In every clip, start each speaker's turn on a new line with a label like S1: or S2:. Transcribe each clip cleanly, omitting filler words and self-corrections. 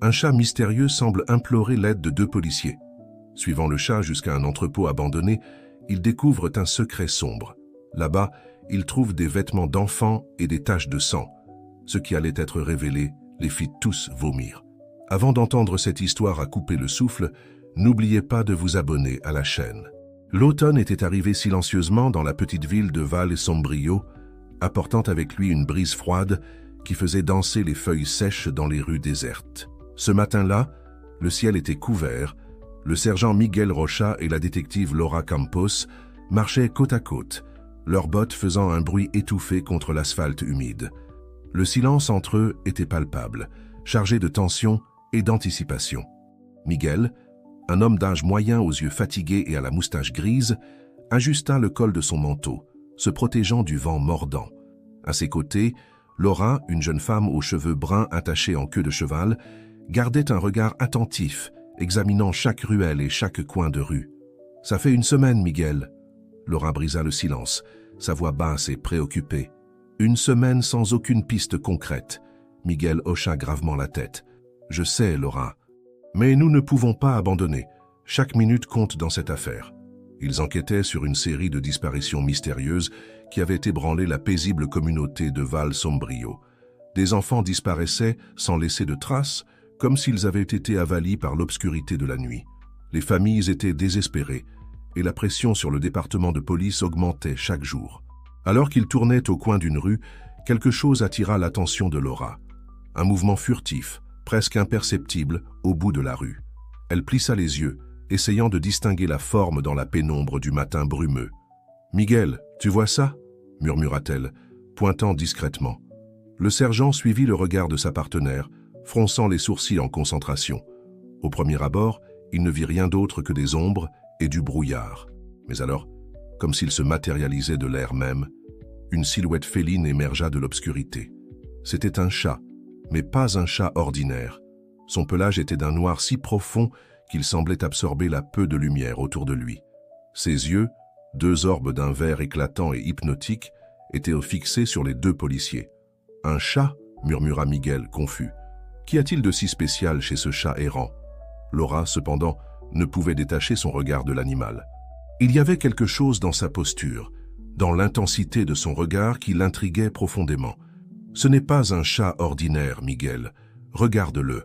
S1: Un chat mystérieux semble implorer l'aide de deux policiers. Suivant le chat jusqu'à un entrepôt abandonné, ils découvrent un secret sombre. Là-bas, ils trouvent des vêtements d'enfants et des taches de sang. Ce qui allait être révélé les fit tous vomir. Avant d'entendre cette histoire à couper le souffle, n'oubliez pas de vous abonner à la chaîne. L'automne était arrivé silencieusement dans la petite ville de Valle Sombrio, apportant avec lui une brise froide qui faisait danser les feuilles sèches dans les rues désertes. Ce matin-là, le ciel était couvert, le sergent Miguel Rocha et la détective Laura Campos marchaient côte à côte, leurs bottes faisant un bruit étouffé contre l'asphalte humide. Le silence entre eux était palpable, chargé de tension et d'anticipation. Miguel, un homme d'âge moyen aux yeux fatigués et à la moustache grise, ajusta le col de son manteau, se protégeant du vent mordant. À ses côtés, Laura, une jeune femme aux cheveux bruns attachés en queue de cheval, gardait un regard attentif, examinant chaque ruelle et chaque coin de rue. « Ça fait une semaine, Miguel. » Laura brisa le silence, sa voix basse et préoccupée. « Une semaine sans aucune piste concrète. » Miguel hocha gravement la tête. « Je sais, Laura. Mais nous ne pouvons pas abandonner. Chaque minute compte dans cette affaire. » Ils enquêtaient sur une série de disparitions mystérieuses qui avaient ébranlé la paisible communauté de Valle Sombrio. Des enfants disparaissaient sans laisser de traces, comme s'ils avaient été avalis par l'obscurité de la nuit. Les familles étaient désespérées, et la pression sur le département de police augmentait chaque jour. Alors qu'ils tournaient au coin d'une rue, quelque chose attira l'attention de Laura. Un mouvement furtif, presque imperceptible, au bout de la rue. Elle plissa les yeux, essayant de distinguer la forme dans la pénombre du matin brumeux. « Miguel, tu vois ça ?» murmura-t-elle, pointant discrètement. Le sergent suivit le regard de sa partenaire, fronçant les sourcils en concentration. Au premier abord, il ne vit rien d'autre que des ombres et du brouillard. Mais alors, comme s'il se matérialisait de l'air même, une silhouette féline émergea de l'obscurité. C'était un chat, mais pas un chat ordinaire. Son pelage était d'un noir si profond qu'il semblait absorber la peu de lumière autour de lui. Ses yeux, deux orbes d'un vert éclatant et hypnotique, étaient fixés sur les deux policiers. « Un chat ?» murmura Miguel, confus. « Qu'y a-t-il de si spécial chez ce chat errant ?» Laura, cependant, ne pouvait détacher son regard de l'animal. Il y avait quelque chose dans sa posture, dans l'intensité de son regard qui l'intriguait profondément. « Ce n'est pas un chat ordinaire, Miguel. Regarde-le.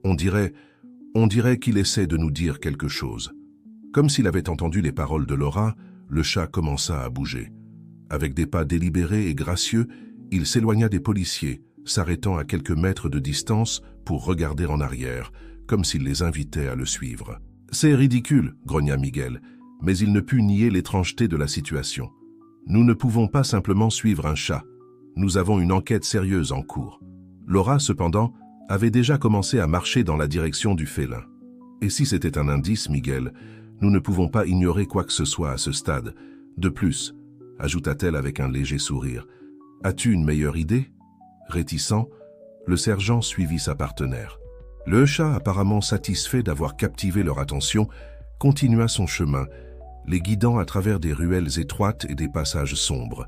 S1: On dirait qu'il essaie de nous dire quelque chose. » Comme s'il avait entendu les paroles de Laura, le chat commença à bouger. Avec des pas délibérés et gracieux, il s'éloigna des policiers, s'arrêtant à quelques mètres de distance pour regarder en arrière, comme s'il les invitait à le suivre. « C'est ridicule, » grogna Miguel, mais il ne put nier l'étrangeté de la situation. « Nous ne pouvons pas simplement suivre un chat. Nous avons une enquête sérieuse en cours. » Laura, cependant, avait déjà commencé à marcher dans la direction du félin. « Et si c'était un indice, Miguel, nous ne pouvons pas ignorer quoi que ce soit à ce stade. De plus, » ajouta-t-elle avec un léger sourire, « as-tu une meilleure idée ?» Réticent, le sergent suivit sa partenaire. Le chat, apparemment satisfait d'avoir captivé leur attention, continua son chemin, les guidant à travers des ruelles étroites et des passages sombres.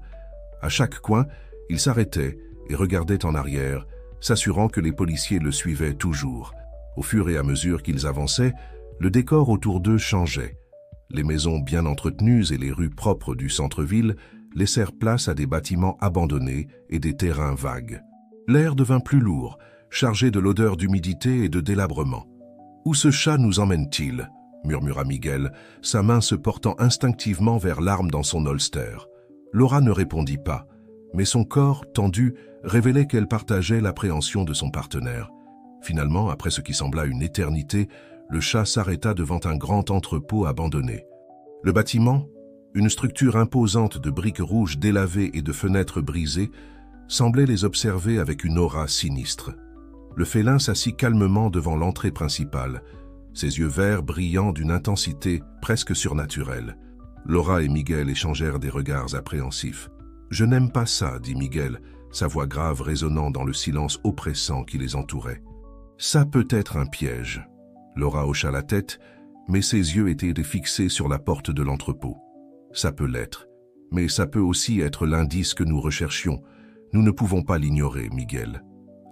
S1: À chaque coin, il s'arrêtait et regardait en arrière, s'assurant que les policiers le suivaient toujours. Au fur et à mesure qu'ils avançaient, le décor autour d'eux changeait. Les maisons bien entretenues et les rues propres du centre-ville laissèrent place à des bâtiments abandonnés et des terrains vagues. L'air devint plus lourd, chargé de l'odeur d'humidité et de délabrement. « Où ce chat nous emmène-t-il » murmura Miguel, sa main se portant instinctivement vers l'arme dans son holster. Laura ne répondit pas, mais son corps, tendu, révélait qu'elle partageait l'appréhension de son partenaire. Finalement, après ce qui sembla une éternité, le chat s'arrêta devant un grand entrepôt abandonné. Le bâtiment, une structure imposante de briques rouges délavées et de fenêtres brisées, semblait les observer avec une aura sinistre. Le félin s'assit calmement devant l'entrée principale, ses yeux verts brillant d'une intensité presque surnaturelle. Laura et Miguel échangèrent des regards appréhensifs. « Je n'aime pas ça, » dit Miguel, sa voix grave résonnant dans le silence oppressant qui les entourait. « Ça peut être un piège. » Laura hocha la tête, mais ses yeux étaient fixés sur la porte de l'entrepôt. « Ça peut l'être, mais ça peut aussi être l'indice que nous recherchions. Nous ne pouvons pas l'ignorer, Miguel. »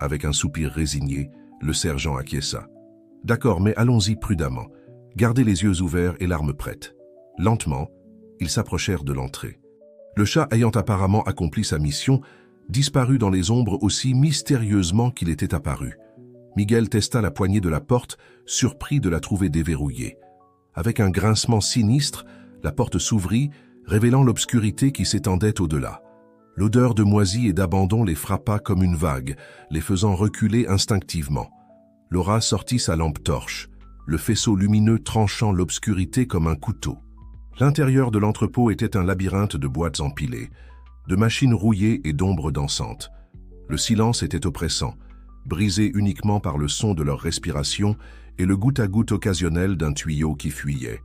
S1: Avec un soupir résigné, Le sergent acquiesça. « D'accord, mais allons-y prudemment. Gardez les yeux ouverts et l'arme prête. » Lentement, ils s'approchèrent de l'entrée. Le chat, ayant apparemment accompli sa mission, disparut dans les ombres aussi mystérieusement qu'il était apparu. Miguel testa la poignée de la porte, surpris de la trouver déverrouillée. Avec un grincement sinistre, la porte s'ouvrit, révélant l'obscurité qui s'étendait au-delà. L'odeur de moisi et d'abandon les frappa comme une vague, les faisant reculer instinctivement. Laura sortit sa lampe torche, le faisceau lumineux tranchant l'obscurité comme un couteau. L'intérieur de l'entrepôt était un labyrinthe de boîtes empilées, de machines rouillées et d'ombres dansantes. Le silence était oppressant, brisé uniquement par le son de leur respiration et le goutte-à-goutte occasionnel d'un tuyau qui fuyait.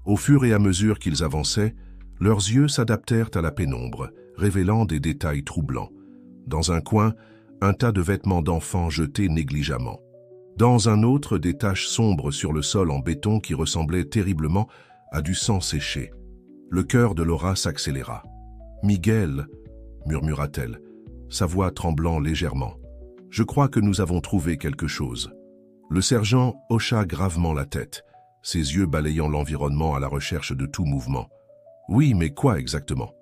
S1: Au fur et à mesure qu'ils avançaient, leurs yeux s'adaptèrent à la pénombre, révélant des détails troublants. Dans un coin, un tas de vêtements d'enfants jetés négligemment. Dans un autre, des taches sombres sur le sol en béton qui ressemblaient terriblement à du sang séché. Le cœur de Laura s'accéléra. « Miguel » murmura-t-elle, sa voix tremblant légèrement. « Je crois que nous avons trouvé quelque chose. » Le sergent hocha gravement la tête, ses yeux balayant l'environnement à la recherche de tout mouvement. « Oui, mais quoi exactement?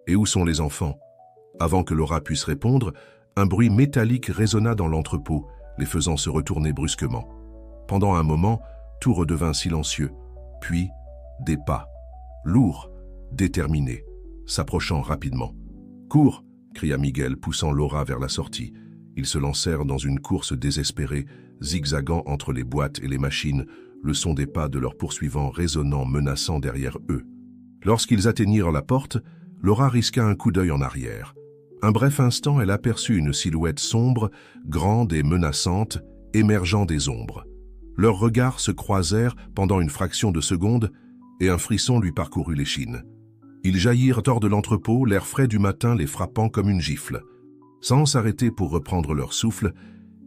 S1: Et où sont les enfants ?» Avant que Laura puisse répondre, un bruit métallique résonna dans l'entrepôt, les faisant se retourner brusquement. Pendant un moment, tout redevint silencieux. Puis, des pas, lourds, déterminés, s'approchant rapidement. « Cours !» cria Miguel, poussant Laura vers la sortie. Ils se lancèrent dans une course désespérée, zigzagant entre les boîtes et les machines, le son des pas de leurs poursuivants résonnant menaçant derrière eux. Lorsqu'ils atteignirent la porte, Laura risqua un coup d'œil en arrière. Un bref instant, elle aperçut une silhouette sombre, grande et menaçante, émergeant des ombres. Leurs regards se croisèrent pendant une fraction de seconde et un frisson lui parcourut l'échine. Ils jaillirent hors de l'entrepôt, l'air frais du matin les frappant comme une gifle. Sans s'arrêter pour reprendre leur souffle,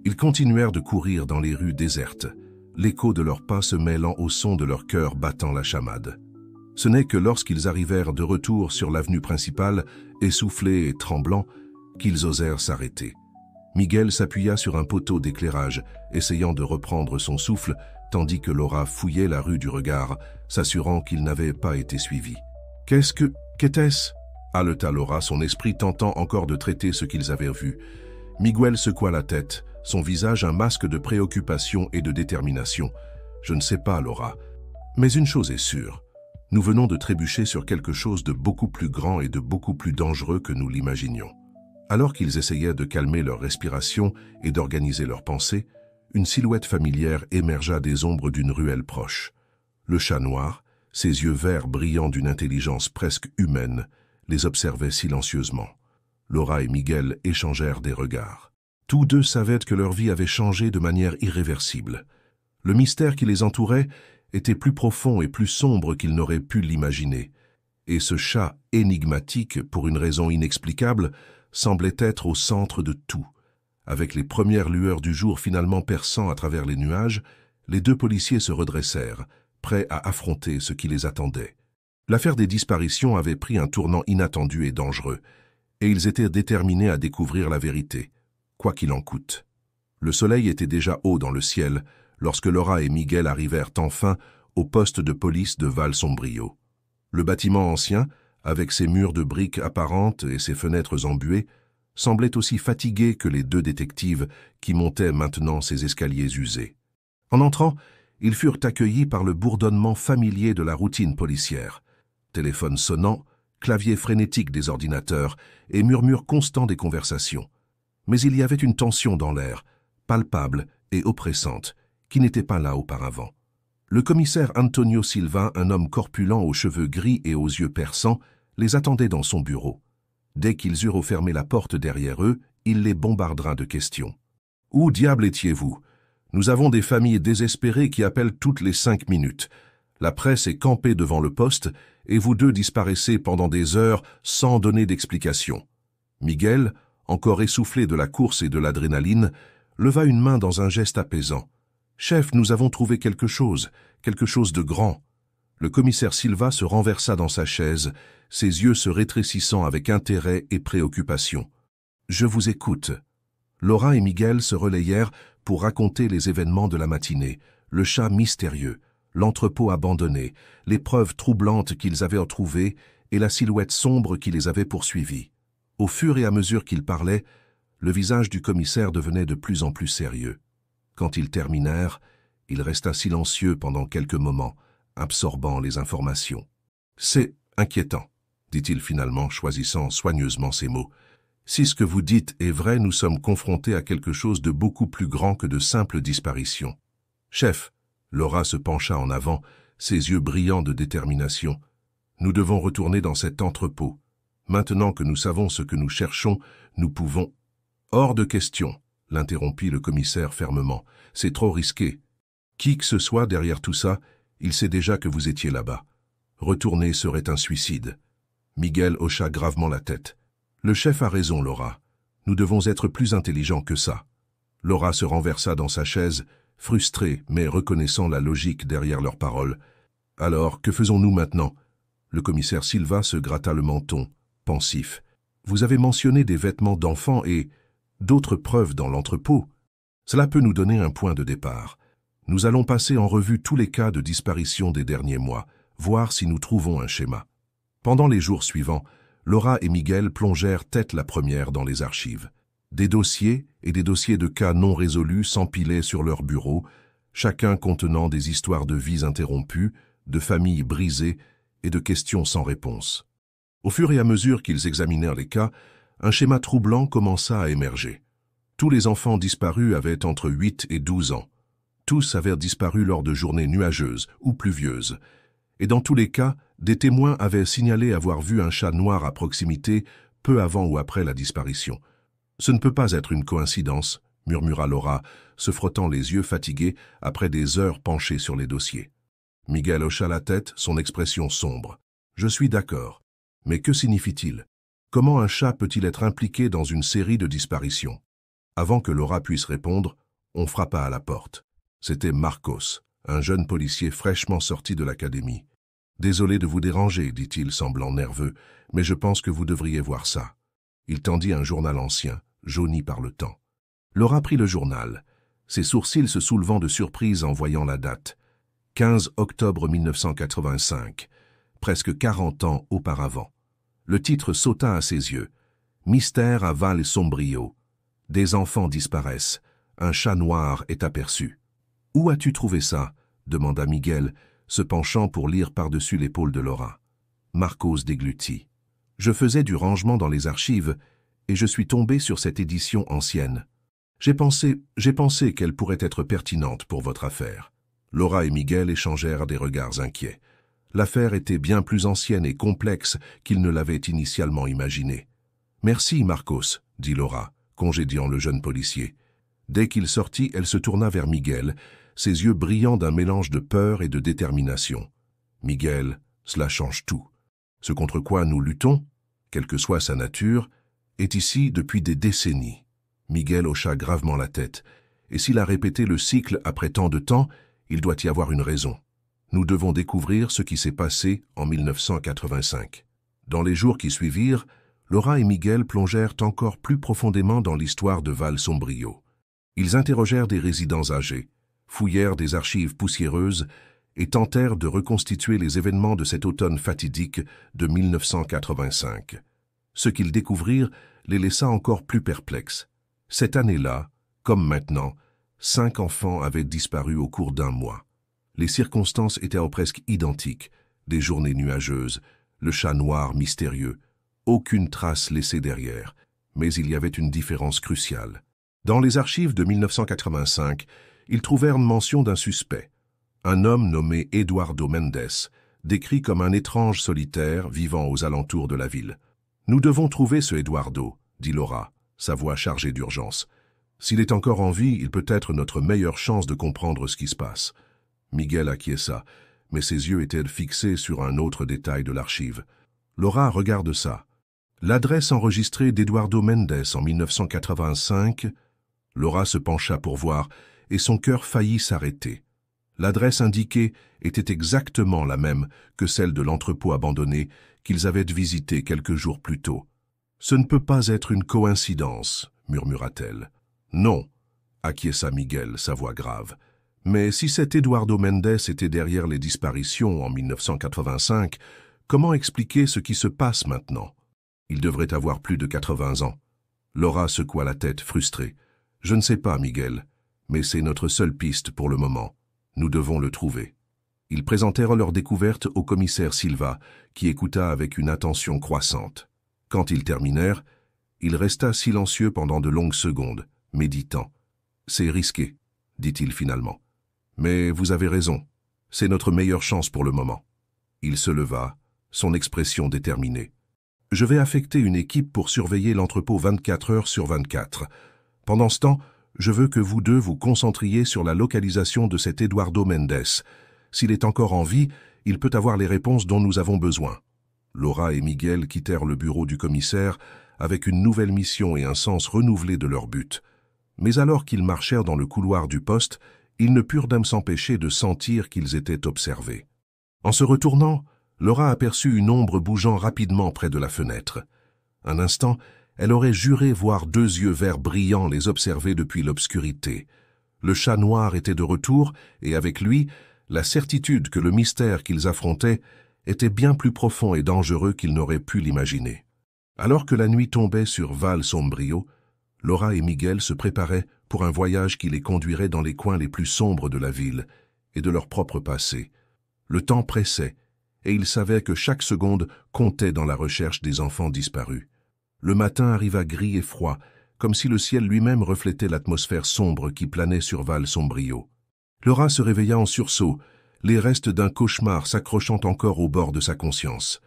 S1: ils continuèrent de courir dans les rues désertes, l'écho de leurs pas se mêlant au son de leur cœur battant la chamade. Ce n'est que lorsqu'ils arrivèrent de retour sur l'avenue principale, essoufflés et tremblants, qu'ils osèrent s'arrêter. Miguel s'appuya sur un poteau d'éclairage, essayant de reprendre son souffle, tandis que Laura fouillait la rue du regard, s'assurant qu'il n'avait pas été suivi. « Qu'était-ce » haleta Laura, son esprit tentant encore de traiter ce qu'ils avaient vu. Miguel secoua la tête, son visage un masque de préoccupation et de détermination. « Je ne sais pas, Laura. Mais une chose est sûre. Nous venons de trébucher sur quelque chose de beaucoup plus grand et de beaucoup plus dangereux que nous l'imaginions. » Alors qu'ils essayaient de calmer leur respiration et d'organiser leurs pensées, une silhouette familière émergea des ombres d'une ruelle proche. Le chat noir, ses yeux verts brillants d'une intelligence presque humaine, les observait silencieusement. Laura et Miguel échangèrent des regards. Tous deux savaient que leur vie avait changé de manière irréversible. Le mystère qui les entourait était plus profond et plus sombre qu'ils n'auraient pu l'imaginer. Et ce chat énigmatique, pour une raison inexplicable, semblait être au centre de tout. Avec les premières lueurs du jour finalement perçant à travers les nuages, les deux policiers se redressèrent, prêts à affronter ce qui les attendait. L'affaire des disparitions avait pris un tournant inattendu et dangereux, et ils étaient déterminés à découvrir la vérité, quoi qu'il en coûte. Le soleil était déjà haut dans le ciel lorsque Laura et Miguel arrivèrent enfin au poste de police de Val-Sombrio. Le bâtiment ancien, avec ses murs de briques apparentes et ses fenêtres embuées, semblait aussi fatigué que les deux détectives qui montaient maintenant ces escaliers usés. En entrant, ils furent accueillis par le bourdonnement familier de la routine policière. Téléphone sonnant, clavier frénétique des ordinateurs et murmure constant des conversations. Mais il y avait une tension dans l'air, palpable et oppressante, qui n'était pas là auparavant. Le commissaire Antonio Silva, un homme corpulent aux cheveux gris et aux yeux perçants, les attendait dans son bureau. Dès qu'ils eurent fermé la porte derrière eux, il les bombardera de questions. « Où diable étiez-vous? Nous avons des familles désespérées qui appellent toutes les 5 minutes. La presse est campée devant le poste et vous deux disparaissez pendant des heures sans donner d'explication. » Miguel, encore essoufflé de la course et de l'adrénaline, leva une main dans un geste apaisant. « Chef, nous avons trouvé quelque chose de grand. » Le commissaire Silva se renversa dans sa chaise, ses yeux se rétrécissant avec intérêt et préoccupation. « Je vous écoute. » Laura et Miguel se relayèrent, pour raconter les événements de la matinée, le chat mystérieux, l'entrepôt abandonné, les preuves troublantes qu'ils avaient retrouvées et la silhouette sombre qui les avait poursuivis. Au fur et à mesure qu'ils parlaient, le visage du commissaire devenait de plus en plus sérieux. Quand ils terminèrent, il resta silencieux pendant quelques moments, absorbant les informations. « C'est inquiétant, » dit-il finalement, choisissant soigneusement ses mots. « Si ce que vous dites est vrai, nous sommes confrontés à quelque chose de beaucoup plus grand que de simples disparitions. »« Chef !» Laura se pencha en avant, ses yeux brillants de détermination. « Nous devons retourner dans cet entrepôt. Maintenant que nous savons ce que nous cherchons, nous pouvons... » « Hors de question, » l'interrompit le commissaire fermement. « C'est trop risqué. Qui que ce soit derrière tout ça, il sait déjà que vous étiez là-bas. Retourner serait un suicide. » Miguel hocha gravement la tête. « Le chef a raison, Laura. Nous devons être plus intelligents que ça. » Laura se renversa dans sa chaise, frustrée mais reconnaissant la logique derrière leurs paroles. « Alors, que faisons-nous maintenant ?» Le commissaire Silva se gratta le menton, pensif. « Vous avez mentionné des vêtements d'enfants et d'autres preuves dans l'entrepôt. Cela peut nous donner un point de départ. Nous allons passer en revue tous les cas de disparition des derniers mois, voir si nous trouvons un schéma. » Pendant les jours suivants, Laura et Miguel plongèrent tête la première dans les archives. Des dossiers et des dossiers de cas non résolus s'empilaient sur leur bureau, chacun contenant des histoires de vies interrompues, de familles brisées et de questions sans réponse. Au fur et à mesure qu'ils examinèrent les cas, un schéma troublant commença à émerger. Tous les enfants disparus avaient entre 8 et 12 ans. Tous avaient disparu lors de journées nuageuses ou pluvieuses. Et dans tous les cas, des témoins avaient signalé avoir vu un chat noir à proximité peu avant ou après la disparition. « Ce ne peut pas être une coïncidence, » murmura Laura, se frottant les yeux fatigués après des heures penchées sur les dossiers. Miguel hocha la tête, son expression sombre. « Je suis d'accord. Mais que signifie-t-il? Comment un chat peut-il être impliqué dans une série de disparitions ?» Avant que Laura puisse répondre, on frappa à la porte. C'était Marcos, un jeune policier fraîchement sorti de l'académie. « Désolé de vous déranger, dit-il, semblant nerveux, mais je pense que vous devriez voir ça. » Il tendit un journal ancien, jauni par le temps. Laura prit le journal, ses sourcils se soulevant de surprise en voyant la date. 15 octobre 1985, presque 40 ans auparavant. Le titre sauta à ses yeux. « Mystère à Val Sombrio. Des enfants disparaissent. Un chat noir est aperçu. »« Où as-tu trouvé ça ?» demanda Miguel, se penchant pour lire par-dessus l'épaule de Laura. Marcos déglutit. « Je faisais du rangement dans les archives et je suis tombé sur cette édition ancienne. J'ai pensé qu'elle pourrait être pertinente pour votre affaire. » Laura et Miguel échangèrent des regards inquiets. L'affaire était bien plus ancienne et complexe qu'ils ne l'avaient initialement imaginé. « Merci, Marcos, » dit Laura, congédiant le jeune policier. Dès qu'il sortit, elle se tourna vers Miguel, ses yeux brillant d'un mélange de peur et de détermination. « Miguel, cela change tout. Ce contre quoi nous luttons, quelle que soit sa nature, est ici depuis des décennies. » Miguel hocha gravement la tête. « Et s'il a répété le cycle après tant de temps, il doit y avoir une raison. Nous devons découvrir ce qui s'est passé en 1985. » Dans les jours qui suivirent, Laura et Miguel plongèrent encore plus profondément dans l'histoire de Val Sombrio. Ils interrogèrent des résidents âgés, fouillèrent des archives poussiéreuses et tentèrent de reconstituer les événements de cet automne fatidique de 1985. Ce qu'ils découvrirent les laissa encore plus perplexes. Cette année-là, comme maintenant, 5 enfants avaient disparu au cours d'un mois. Les circonstances étaient presque identiques, des journées nuageuses, le chat noir mystérieux, aucune trace laissée derrière, mais il y avait une différence cruciale. Dans les archives de 1985, ils trouvèrent mention d'un suspect, un homme nommé Eduardo Mendes, décrit comme un étrange solitaire vivant aux alentours de la ville. « Nous devons trouver ce Eduardo, » dit Laura, sa voix chargée d'urgence. « S'il est encore en vie, il peut être notre meilleure chance de comprendre ce qui se passe. » Miguel acquiesça, mais ses yeux étaient fixés sur un autre détail de l'archive. « Laura, regarde ça. L'adresse enregistrée d'Eduardo Mendes en 1985... » Laura se pencha pour voir, et son cœur faillit s'arrêter. L'adresse indiquée était exactement la même que celle de l'entrepôt abandonné qu'ils avaient visité quelques jours plus tôt. « Ce ne peut pas être une coïncidence, » murmura-t-elle. « Non. acquiesça Miguel, sa voix grave. Mais si cet Eduardo Mendes était derrière les disparitions en 1985, comment expliquer ce qui se passe maintenant? Il devrait avoir plus de 80 ans. Laura secoua la tête, frustrée. Je ne sais pas, Miguel, mais c'est notre seule piste pour le moment. Nous devons le trouver. Ils présentèrent leur découverte au commissaire Silva, qui écouta avec une attention croissante. Quand ils terminèrent, il resta silencieux pendant de longues secondes, méditant. « C'est risqué, dit-il finalement. Mais vous avez raison, c'est notre meilleure chance pour le moment. » Il se leva, son expression déterminée. « Je vais affecter une équipe pour surveiller l'entrepôt 24 heures sur 24. Pendant ce temps, je veux que vous deux vous concentriez sur la localisation de cet Eduardo Mendes. S'il est encore en vie, il peut avoir les réponses dont nous avons besoin. » Laura et Miguel quittèrent le bureau du commissaire avec une nouvelle mission et un sens renouvelé de leur but. Mais alors qu'ils marchèrent dans le couloir du poste, ils ne purent même s'empêcher de sentir qu'ils étaient observés. En se retournant, Laura aperçut une ombre bougeant rapidement près de la fenêtre. Un instant, elle aurait juré voir deux yeux verts brillants les observer depuis l'obscurité. Le chat noir était de retour, et avec lui, la certitude que le mystère qu'ils affrontaient était bien plus profond et dangereux qu'ils n'auraient pu l'imaginer. Alors que la nuit tombait sur Val Sombrio, Laura et Miguel se préparaient pour un voyage qui les conduirait dans les coins les plus sombres de la ville et de leur propre passé. Le temps pressait, et ils savaient que chaque seconde comptait dans la recherche des enfants disparus. Le matin arriva gris et froid, comme si le ciel lui-même reflétait l'atmosphère sombre qui planait sur Val Sombrio. Laura se réveilla en sursaut, les restes d'un cauchemar s'accrochant encore au bord de sa conscience.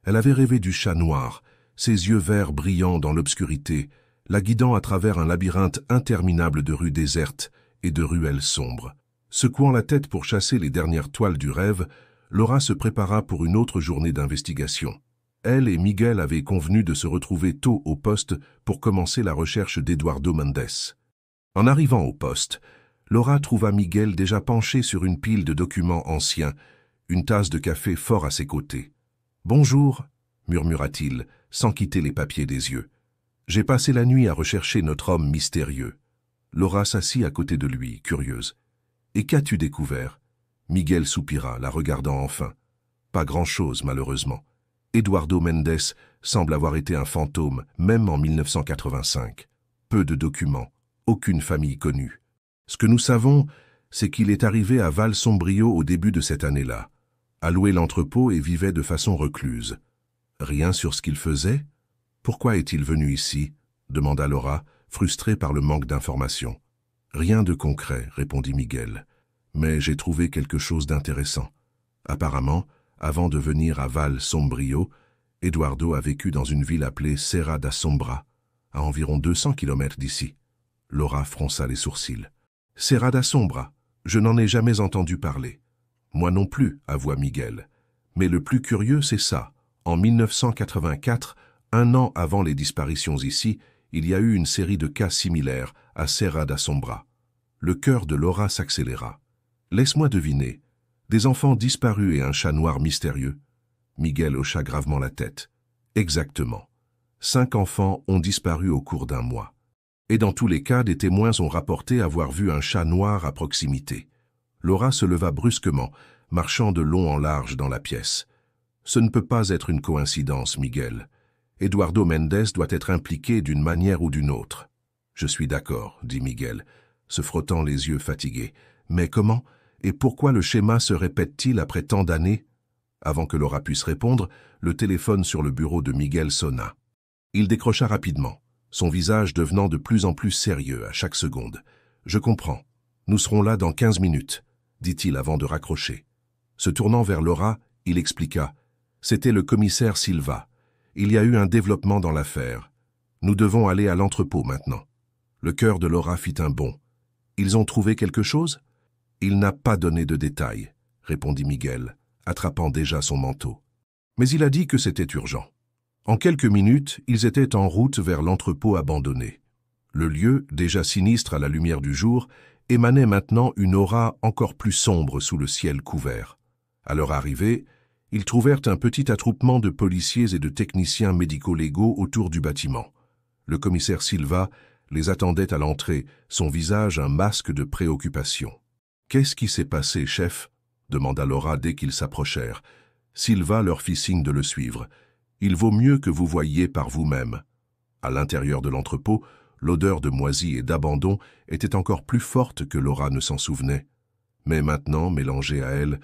S1: Elle avait rêvé du chat noir, ses yeux verts brillant dans l'obscurité, la guidant à travers un labyrinthe interminable de rues désertes et de ruelles sombres. Secouant la tête pour chasser les dernières toiles du rêve, Laura se prépara pour une autre journée d'investigation. Elle et Miguel avaient convenu de se retrouver tôt au poste pour commencer la recherche d'Eduardo Mendes. En arrivant au poste, Laura trouva Miguel déjà penché sur une pile de documents anciens, une tasse de café fort à ses côtés. « Bonjour » murmura-t-il, sans quitter les papiers des yeux. « J'ai passé la nuit à rechercher notre homme mystérieux. » Laura s'assit à côté de lui, curieuse. « Et qu'as-tu découvert » Miguel soupira, la regardant enfin. « Pas grand-chose, malheureusement. Eduardo Mendes semble avoir été un fantôme, même en 1985. Peu de documents, aucune famille connue. Ce que nous savons, c'est qu'il est arrivé à Val Sombrio au début de cette année-là, a loué l'entrepôt et vivait de façon recluse. Rien sur ce qu'il faisait ? Pourquoi est-il venu ici ? Demanda Laura, frustrée par le manque d'informations. Rien de concret, répondit Miguel. Mais j'ai trouvé quelque chose d'intéressant. Apparemment, avant de venir à Val Sombrio, Eduardo a vécu dans une ville appelée Serra da Sombra, à environ 200 km d'ici. Laura fronça les sourcils. Serra da Sombra, je n'en ai jamais entendu parler. Moi non plus, avoua Miguel. Mais le plus curieux, c'est ça. En 1984, un an avant les disparitions ici, il y a eu une série de cas similaires à Serra da Sombra. Le cœur de Laura s'accéléra. Laisse-moi deviner. Des enfants disparus et un chat noir mystérieux. Miguel hocha gravement la tête. Exactement. 5 enfants ont disparu au cours d'un mois. Et dans tous les cas, des témoins ont rapporté avoir vu un chat noir à proximité. Laura se leva brusquement, marchant de long en large dans la pièce. Ce ne peut pas être une coïncidence, Miguel. Eduardo Mendes doit être impliqué d'une manière ou d'une autre. Je suis d'accord, dit Miguel, se frottant les yeux fatigués. Mais comment et pourquoi le schéma se répète-t-il après tant d'années? Avant que Laura puisse répondre, le téléphone sur le bureau de Miguel sonna. Il décrocha rapidement, son visage devenant de plus en plus sérieux à chaque seconde. « Je comprends. Nous serons là dans 15 minutes, » dit-il avant de raccrocher. Se tournant vers Laura, il expliqua. « C'était le commissaire Silva. Il y a eu un développement dans l'affaire. Nous devons aller à l'entrepôt maintenant. » Le cœur de Laura fit un bond. « Ils ont trouvé quelque chose ?» « Il n'a pas donné de détails, » répondit Miguel, attrapant déjà son manteau. Mais il a dit que c'était urgent. En quelques minutes, ils étaient en route vers l'entrepôt abandonné. Le lieu, déjà sinistre à la lumière du jour, émanait maintenant une aura encore plus sombre sous le ciel couvert. À leur arrivée, ils trouvèrent un petit attroupement de policiers et de techniciens médico-légaux autour du bâtiment. Le commissaire Silva les attendait à l'entrée, son visage un masque de préoccupation. « Qu'est-ce qui s'est passé, chef ?» demanda Laura dès qu'ils s'approchèrent. Silva leur fit signe de le suivre. « Il vaut mieux que vous voyiez par vous-même. » À l'intérieur de l'entrepôt, l'odeur de moisi et d'abandon était encore plus forte que Laura ne s'en souvenait. Mais maintenant, mélangée à elle,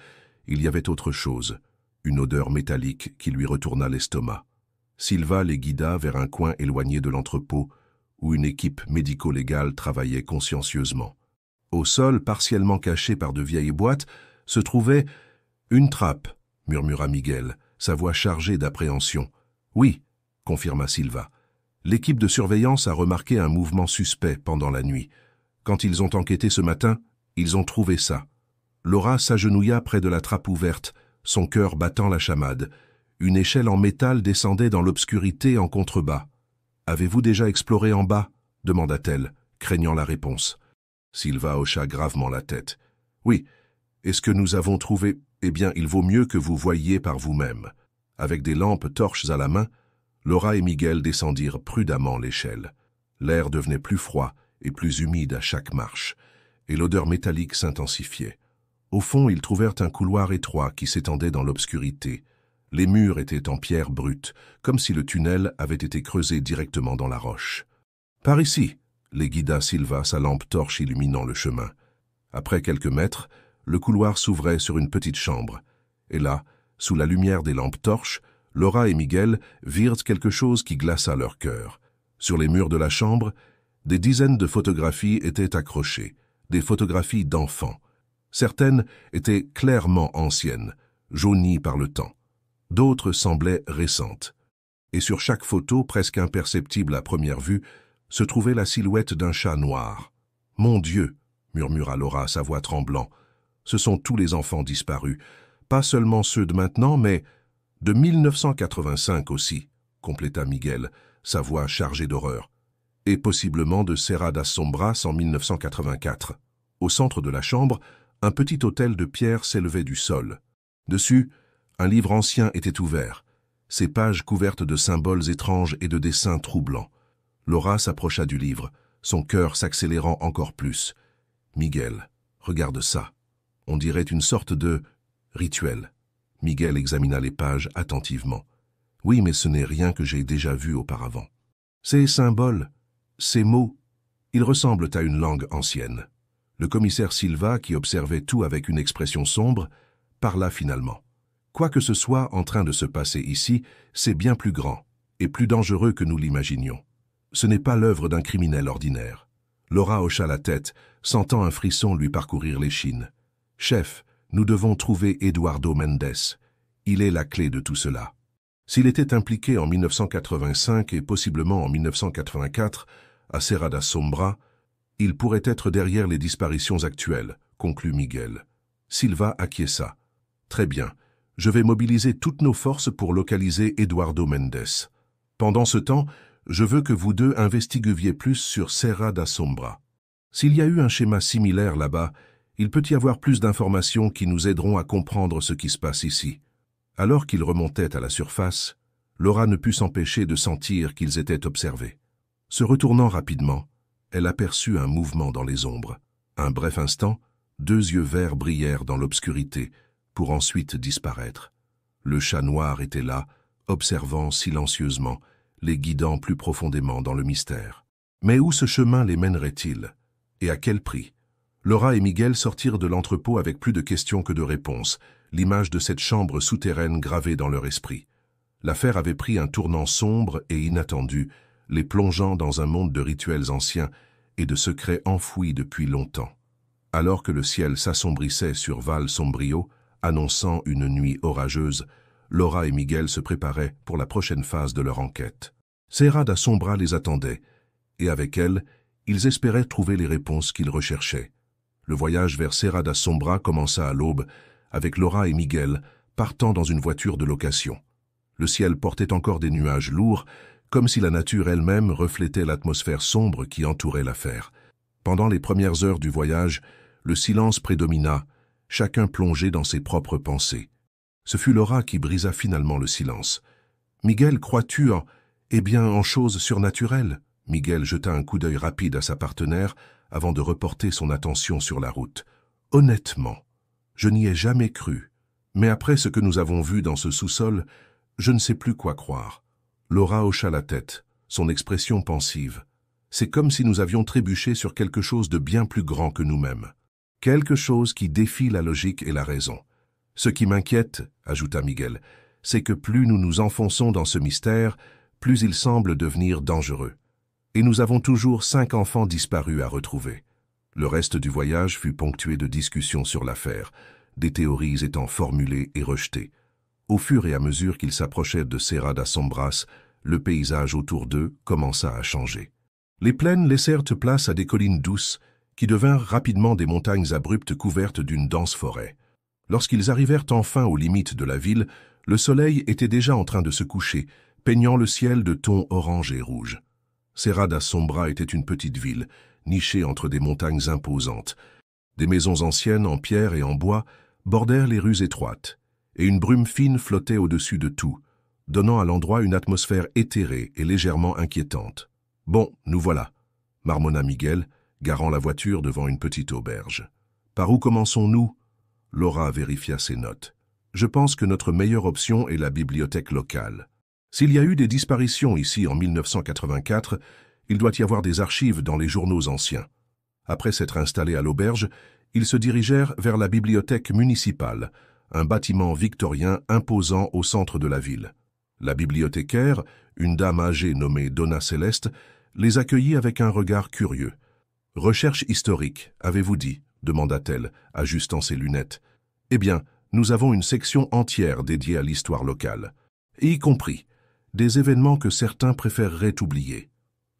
S1: il y avait autre chose, une odeur métallique qui lui retourna l'estomac. Silva les guida vers un coin éloigné de l'entrepôt, où une équipe médico-légale travaillait consciencieusement. Au sol, partiellement caché par de vieilles boîtes, se trouvait « une trappe », murmura Miguel, sa voix chargée d'appréhension. « Oui », confirma Silva. L'équipe de surveillance a remarqué un mouvement suspect pendant la nuit. Quand ils ont enquêté ce matin, ils ont trouvé ça. Laura s'agenouilla près de la trappe ouverte, son cœur battant la chamade. Une échelle en métal descendait dans l'obscurité en contrebas. « Avez-vous déjà exploré en bas ?» demanda-t-elle, craignant la réponse. Silva hocha gravement la tête. « Oui. Est-ce que nous avons trouvé ? Eh bien, il vaut mieux que vous voyiez par vous-même. » Avec des lampes torches à la main, Laura et Miguel descendirent prudemment l'échelle. L'air devenait plus froid et plus humide à chaque marche, et l'odeur métallique s'intensifiait. Au fond, ils trouvèrent un couloir étroit qui s'étendait dans l'obscurité. Les murs étaient en pierre brute, comme si le tunnel avait été creusé directement dans la roche. « Par ici !» les guida Silva, sa lampe torche illuminant le chemin. Après quelques mètres, le couloir s'ouvrait sur une petite chambre. Et là, sous la lumière des lampes torches, Laura et Miguel virent quelque chose qui glaça leur cœur. Sur les murs de la chambre, des dizaines de photographies étaient accrochées, des photographies d'enfants. Certaines étaient clairement anciennes, jaunies par le temps. D'autres semblaient récentes. Et sur chaque photo, presque imperceptible à première vue, se trouvait la silhouette d'un chat noir. « Mon Dieu !» murmura Laura, sa voix tremblant. « Ce sont tous les enfants disparus. Pas seulement ceux de maintenant, mais de 1985 aussi, » compléta Miguel, sa voix chargée d'horreur. « Et possiblement de Serra das Sombras en 1984. » Au centre de la chambre, un petit autel de pierre s'élevait du sol. Dessus, un livre ancien était ouvert, ses pages couvertes de symboles étranges et de dessins troublants. Laura s'approcha du livre, son cœur s'accélérant encore plus. « Miguel, regarde ça. On dirait une sorte de rituel. » Miguel examina les pages attentivement. « Oui, mais ce n'est rien que j'ai déjà vu auparavant. Ces symboles, ces mots, ils ressemblent à une langue ancienne. » Le commissaire Silva, qui observait tout avec une expression sombre, parla finalement. « Quoi que ce soit en train de se passer ici, c'est bien plus grand et plus dangereux que nous l'imaginions. Ce n'est pas l'œuvre d'un criminel ordinaire. » Laura hocha la tête, sentant un frisson lui parcourir l'échine. « Chef, nous devons trouver Eduardo Mendes. Il est la clé de tout cela. S'il était impliqué en 1985 et possiblement en 1984 à Serra da Sombra, il pourrait être derrière les disparitions actuelles, » conclut Miguel. Silva acquiesça. « Très bien, je vais mobiliser toutes nos forces pour localiser Eduardo Mendes. Pendant ce temps, je veux que vous deux investiguiez plus sur Serra da Sombra. S'il y a eu un schéma similaire là-bas, il peut y avoir plus d'informations qui nous aideront à comprendre ce qui se passe ici. » Alors qu'ils remontaient à la surface, Laura ne put s'empêcher de sentir qu'ils étaient observés. Se retournant rapidement, elle aperçut un mouvement dans les ombres. Un bref instant, deux yeux verts brillèrent dans l'obscurité, pour ensuite disparaître. Le chat noir était là, observant silencieusement, les guidant plus profondément dans le mystère. Mais où ce chemin les mènerait-il? Et à quel prix? Laura et Miguel sortirent de l'entrepôt avec plus de questions que de réponses, l'image de cette chambre souterraine gravée dans leur esprit. L'affaire avait pris un tournant sombre et inattendu, les plongeant dans un monde de rituels anciens et de secrets enfouis depuis longtemps. Alors que le ciel s'assombrissait sur Val Sombrio, annonçant une nuit orageuse, Laura et Miguel se préparaient pour la prochaine phase de leur enquête. Serra da Sombra les attendait, et avec elle, ils espéraient trouver les réponses qu'ils recherchaient. Le voyage vers Serra da Sombra commença à l'aube, avec Laura et Miguel partant dans une voiture de location. Le ciel portait encore des nuages lourds, comme si la nature elle-même reflétait l'atmosphère sombre qui entourait l'affaire. Pendant les premières heures du voyage, le silence prédomina, chacun plongé dans ses propres pensées. Ce fut Laura qui brisa finalement le silence. « Miguel, crois-tu en choses surnaturelles ?» Miguel jeta un coup d'œil rapide à sa partenaire avant de reporter son attention sur la route. Honnêtement, je n'y ai jamais cru. Mais après ce que nous avons vu dans ce sous-sol, je ne sais plus quoi croire. Laura hocha la tête, son expression pensive. C'est comme si nous avions trébuché sur quelque chose de bien plus grand que nous-mêmes. Quelque chose qui défie la logique et la raison. Ce qui m'inquiète, ajouta Miguel, c'est que plus nous nous enfonçons dans ce mystère, plus il semble devenir dangereux. Et nous avons toujours 5 enfants disparus à retrouver. Le reste du voyage fut ponctué de discussions sur l'affaire, des théories étant formulées et rejetées. Au fur et à mesure qu'ils s'approchaient de Serra da Sombras, le paysage autour d'eux commença à changer. Les plaines laissèrent place à des collines douces, qui devinrent rapidement des montagnes abruptes couvertes d'une dense forêt. Lorsqu'ils arrivèrent enfin aux limites de la ville, le soleil était déjà en train de se coucher, peignant le ciel de tons orange et rouge. Serra da Sombra était une petite ville, nichée entre des montagnes imposantes. Des maisons anciennes en pierre et en bois bordèrent les rues étroites, et une brume fine flottait au-dessus de tout, donnant à l'endroit une atmosphère éthérée et légèrement inquiétante. « Bon, nous voilà », marmonna Miguel, garant la voiture devant une petite auberge. « Par où commençons-nous » Laura vérifia ses notes. « Je pense que notre meilleure option est la bibliothèque locale. S'il y a eu des disparitions ici en 1984, il doit y avoir des archives dans les journaux anciens. » Après s'être installés à l'auberge, ils se dirigèrent vers la bibliothèque municipale, un bâtiment victorien imposant au centre de la ville. La bibliothécaire, une dame âgée nommée Donna Céleste, les accueillit avec un regard curieux. « Recherche historique, avez-vous dit ?» demanda-t-elle, ajustant ses lunettes. « Eh bien, nous avons une section entière dédiée à l'histoire locale, y compris des événements que certains préféreraient oublier. »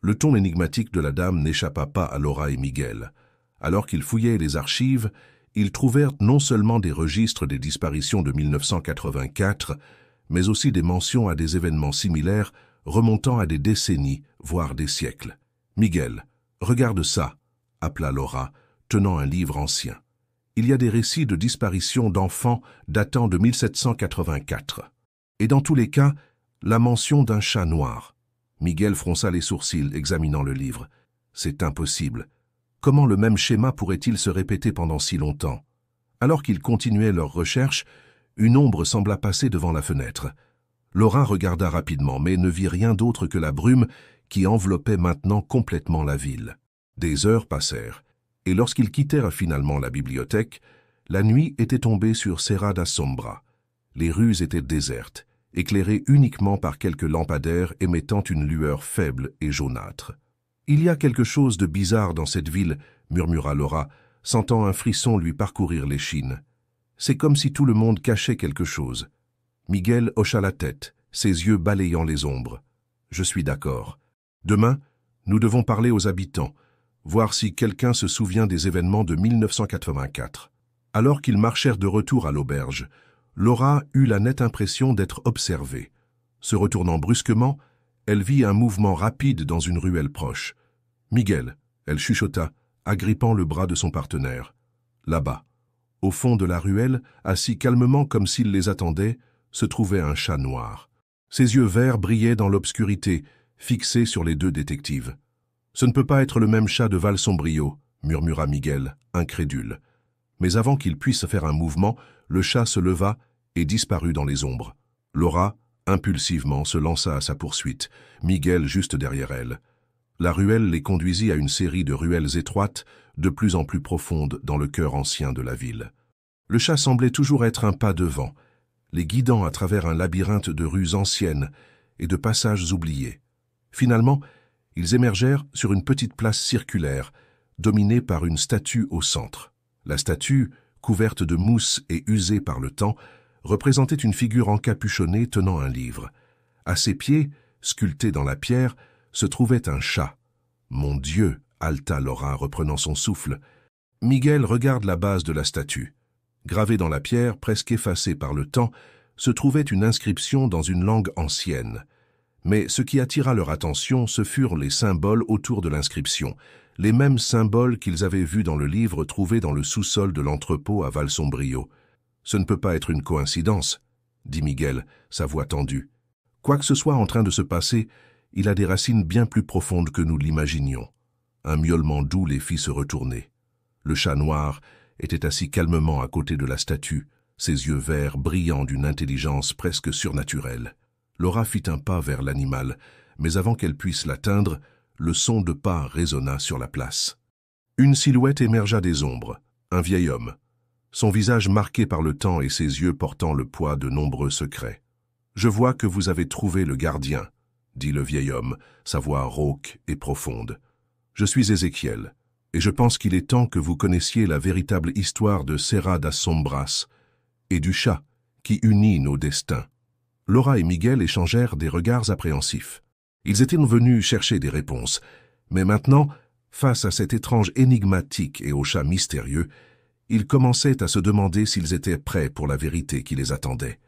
S1: Le ton énigmatique de la dame n'échappa pas à Laura et Miguel. Alors qu'ils fouillaient les archives, ils trouvèrent non seulement des registres des disparitions de 1984, mais aussi des mentions à des événements similaires remontant à des décennies, voire des siècles. « Miguel, regarde ça !» appela Laura, tenant un livre ancien. « Il y a des récits de disparitions d'enfants datant de 1784. Et dans tous les cas, la mention d'un chat noir. » Miguel fronça les sourcils, examinant le livre. « C'est impossible. Comment le même schéma pourrait-il se répéter pendant si longtemps ?» Alors qu'ils continuaient leurs recherches, une ombre sembla passer devant la fenêtre. Laura regarda rapidement, mais ne vit rien d'autre que la brume qui enveloppait maintenant complètement la ville. Des heures passèrent, et lorsqu'ils quittèrent finalement la bibliothèque, la nuit était tombée sur Serra da Sombra. Les rues étaient désertes, éclairées uniquement par quelques lampadaires émettant une lueur faible et jaunâtre. « Il y a quelque chose de bizarre dans cette ville, » murmura Laura, sentant un frisson lui parcourir l'échine. « C'est comme si tout le monde cachait quelque chose. » Miguel hocha la tête, ses yeux balayant les ombres. « Je suis d'accord. Demain, nous devons parler aux habitants, voir si quelqu'un se souvient des événements de 1984. » Alors qu'ils marchèrent de retour à l'auberge, Laura eut la nette impression d'être observée. Se retournant brusquement, elle vit un mouvement rapide dans une ruelle proche. « Miguel !» elle chuchota, agrippant le bras de son partenaire. Là-bas, au fond de la ruelle, assis calmement comme s'il les attendait, se trouvait un chat noir. Ses yeux verts brillaient dans l'obscurité, fixés sur les deux détectives. « Ce ne peut pas être le même chat de Val-Sombrio » murmura Miguel, incrédule. Mais avant qu'il puisse faire un mouvement, le chat se leva et disparut dans les ombres. Laura, impulsivement, se lança à sa poursuite, Miguel juste derrière elle. La ruelle les conduisit à une série de ruelles étroites, de plus en plus profondes dans le cœur ancien de la ville. Le chat semblait toujours être un pas devant, les guidant à travers un labyrinthe de rues anciennes et de passages oubliés. Finalement, ils émergèrent sur une petite place circulaire, dominée par une statue au centre. La statue, couverte de mousse et usée par le temps, représentait une figure encapuchonnée tenant un livre. À ses pieds, sculpté dans la pierre, se trouvait un chat. « Mon Dieu !» haleta Laura, reprenant son souffle. Miguel regarde la base de la statue. Gravée dans la pierre, presque effacée par le temps, se trouvait une inscription dans une langue ancienne. Mais ce qui attira leur attention, ce furent les symboles autour de l'inscription, les mêmes symboles qu'ils avaient vus dans le livre trouvé dans le sous-sol de l'entrepôt à Val-Sombrio. « Ce ne peut pas être une coïncidence, » dit Miguel, sa voix tendue. « Quoi que ce soit en train de se passer, Il a des racines bien plus profondes que nous l'imaginions. Un miaulement doux les fit se retourner. Le chat noir était assis calmement à côté de la statue, ses yeux verts brillant d'une intelligence presque surnaturelle. Laura fit un pas vers l'animal, mais avant qu'elle puisse l'atteindre, le son de pas résonna sur la place. Une silhouette émergea des ombres, un vieil homme, son visage marqué par le temps et ses yeux portant le poids de nombreux secrets. « Je vois que vous avez trouvé le gardien », dit le vieil homme, sa voix rauque et profonde. « Je suis Ézéchiel, et je pense qu'il est temps que vous connaissiez la véritable histoire de Serra das Sombras et du chat qui unit nos destins. » Laura et Miguel échangèrent des regards appréhensifs. Ils étaient venus chercher des réponses, mais maintenant, face à cet étrange énigmatique et au chat mystérieux, ils commençaient à se demander s'ils étaient prêts pour la vérité qui les attendait.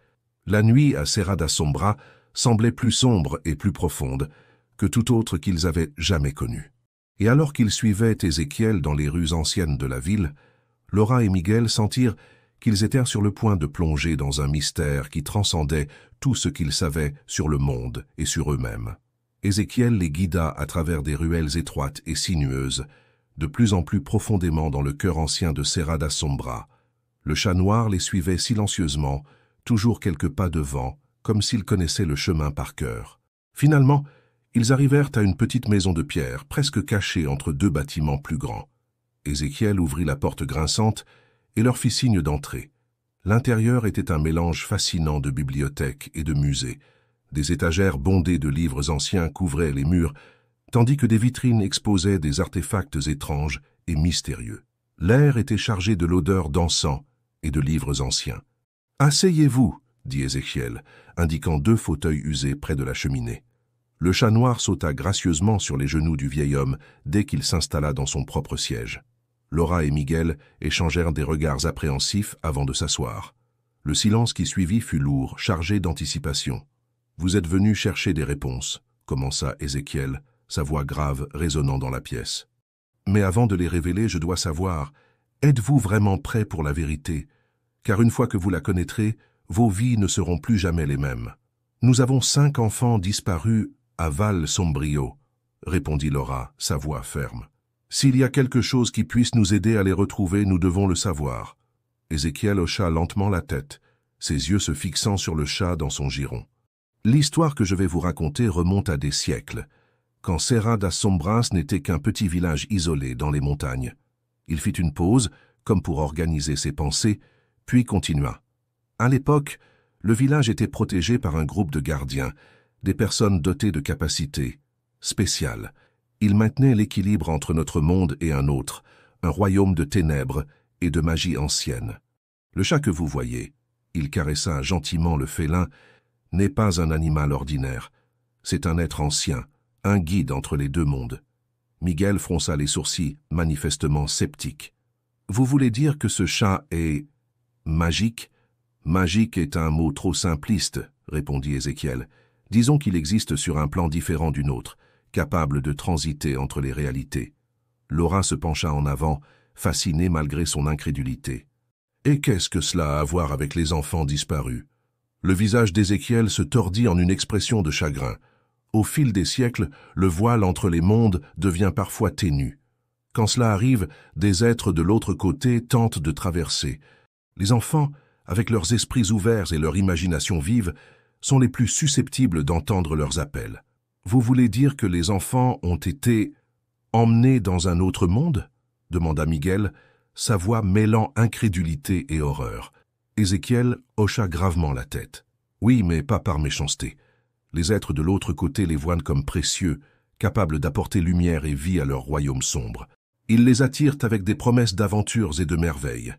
S1: La nuit à Serra da Sombra semblait plus sombre et plus profonde que tout autre qu'ils avaient jamais connu. Et alors qu'ils suivaient Ézéchiel dans les rues anciennes de la ville, Laura et Miguel sentirent qu'ils étaient sur le point de plonger dans un mystère qui transcendait tout ce qu'ils savaient sur le monde et sur eux-mêmes. Ézéchiel les guida à travers des ruelles étroites et sinueuses, de plus en plus profondément dans le cœur ancien de Serra da Sombra. Le chat noir les suivait silencieusement, toujours quelques pas devant, comme s'il connaissait le chemin par cœur. Finalement, ils arrivèrent à une petite maison de pierre, presque cachée entre deux bâtiments plus grands. Ézéchiel ouvrit la porte grinçante et leur fit signe d'entrer. L'intérieur était un mélange fascinant de bibliothèques et de musées. Des étagères bondées de livres anciens couvraient les murs, tandis que des vitrines exposaient des artefacts étranges et mystérieux. L'air était chargé de l'odeur d'encens et de livres anciens. « Asseyez-vous » dit Ézéchiel, indiquant deux fauteuils usés près de la cheminée. Le chat noir sauta gracieusement sur les genoux du vieil homme dès qu'il s'installa dans son propre siège. Laura et Miguel échangèrent des regards appréhensifs avant de s'asseoir. Le silence qui suivit fut lourd, chargé d'anticipation. « Vous êtes venus chercher des réponses » commença Ézéchiel, sa voix grave résonnant dans la pièce. « Mais avant de les révéler, je dois savoir, êtes-vous vraiment prêts pour la vérité ? Car une fois que vous la connaîtrez, vos vies ne seront plus jamais les mêmes. Nous avons 5 enfants disparus à Val Sombrio, répondit Laura, sa voix ferme. S'il y a quelque chose qui puisse nous aider à les retrouver, nous devons le savoir. Ézéchiel hocha lentement la tête, ses yeux se fixant sur le chat dans son giron. L'histoire que je vais vous raconter remonte à des siècles, quand Serra das Sombras n'était qu'un petit village isolé dans les montagnes. Il fit une pause, comme pour organiser ses pensées, puis continua. À l'époque, le village était protégé par un groupe de gardiens, des personnes dotées de capacités spéciales. Ils maintenaient l'équilibre entre notre monde et un autre, un royaume de ténèbres et de magie ancienne. Le chat que vous voyez, il caressa gentiment le félin, n'est pas un animal ordinaire. C'est un être ancien, un guide entre les deux mondes. Miguel fronça les sourcils, manifestement sceptique. Vous voulez dire que ce chat est magique ? Magique est un mot trop simpliste, répondit Ézéchiel. Disons qu'il existe sur un plan différent du nôtre, capable de transiter entre les réalités. Laura se pencha en avant, fascinée malgré son incrédulité. Et qu'est-ce que cela a à voir avec les enfants disparus? Le visage d'Ézéchiel se tordit en une expression de chagrin. Au fil des siècles, le voile entre les mondes devient parfois ténu. Quand cela arrive, des êtres de l'autre côté tentent de traverser. Les enfants, avec leurs esprits ouverts et leur imagination vive, sont les plus susceptibles d'entendre leurs appels. Vous voulez dire que les enfants ont été emmenés dans un autre monde? Demanda Miguel, sa voix mêlant incrédulité et horreur. Ézéchiel hocha gravement la tête. Oui, mais pas par méchanceté. Les êtres de l'autre côté les voient comme précieux, capables d'apporter lumière et vie à leur royaume sombre. Ils les attirent avec des promesses d'aventures et de merveilles.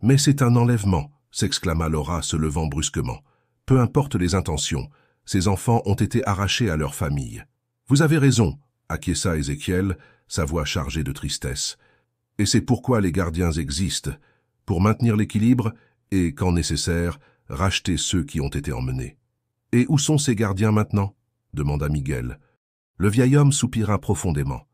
S1: Mais c'est un enlèvement, s'exclama Laura, se levant brusquement. Peu importe les intentions, ces enfants ont été arrachés à leur famille. Vous avez raison, acquiesça Ézéchiel, sa voix chargée de tristesse. Et c'est pourquoi les gardiens existent, pour maintenir l'équilibre et, quand nécessaire, racheter ceux qui ont été emmenés. Et où sont ces gardiens maintenant? Demanda Miguel. Le vieil homme soupira profondément.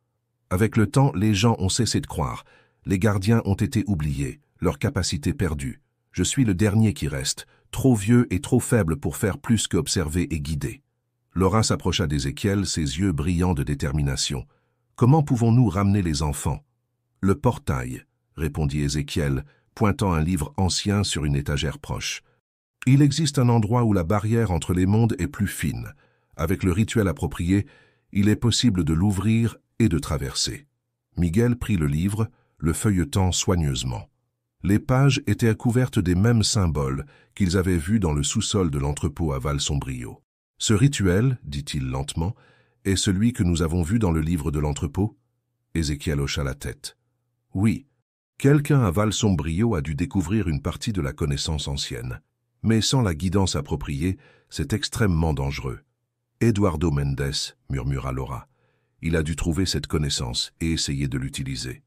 S1: Avec le temps, les gens ont cessé de croire. Les gardiens ont été oubliés, leurs capacités perdues. Je suis le dernier qui reste, trop vieux et trop faible pour faire plus qu'observer et guider. Laura s'approcha d'Ézéchiel, ses yeux brillants de détermination. « Comment pouvons-nous ramener les enfants ?»« Le portail, » répondit Ézéchiel, pointant un livre ancien sur une étagère proche. « Il existe un endroit où la barrière entre les mondes est plus fine. Avec le rituel approprié, il est possible de l'ouvrir et de traverser. » Miguel prit le livre, le feuilletant soigneusement. Les pages étaient couvertes des mêmes symboles qu'ils avaient vus dans le sous-sol de l'entrepôt à Val-Sombrio. « Ce rituel, dit-il lentement, est celui que nous avons vu dans le livre de l'entrepôt ?» Ézéchiel hocha la tête. « Oui, quelqu'un à Val-Sombrio a dû découvrir une partie de la connaissance ancienne. Mais sans la guidance appropriée, c'est extrêmement dangereux. »« Eduardo Mendes, » murmura Laura. « Il a dû trouver cette connaissance et essayer de l'utiliser. »«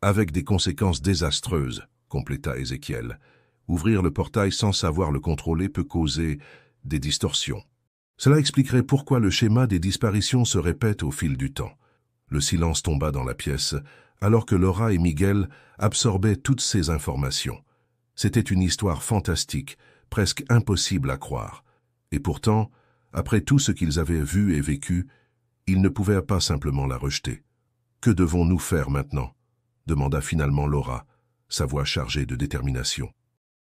S1: Avec des conséquences désastreuses, » compléta Ézéchiel. « Ouvrir le portail sans savoir le contrôler peut causer des distorsions. Cela expliquerait pourquoi le schéma des disparitions se répète au fil du temps. » Le silence tomba dans la pièce, alors que Laura et Miguel absorbaient toutes ces informations. C'était une histoire fantastique, presque impossible à croire. Et pourtant, après tout ce qu'ils avaient vu et vécu, ils ne pouvaient pas simplement la rejeter. « Que devons-nous faire maintenant ?» demanda finalement Laura, sa voix chargée de détermination.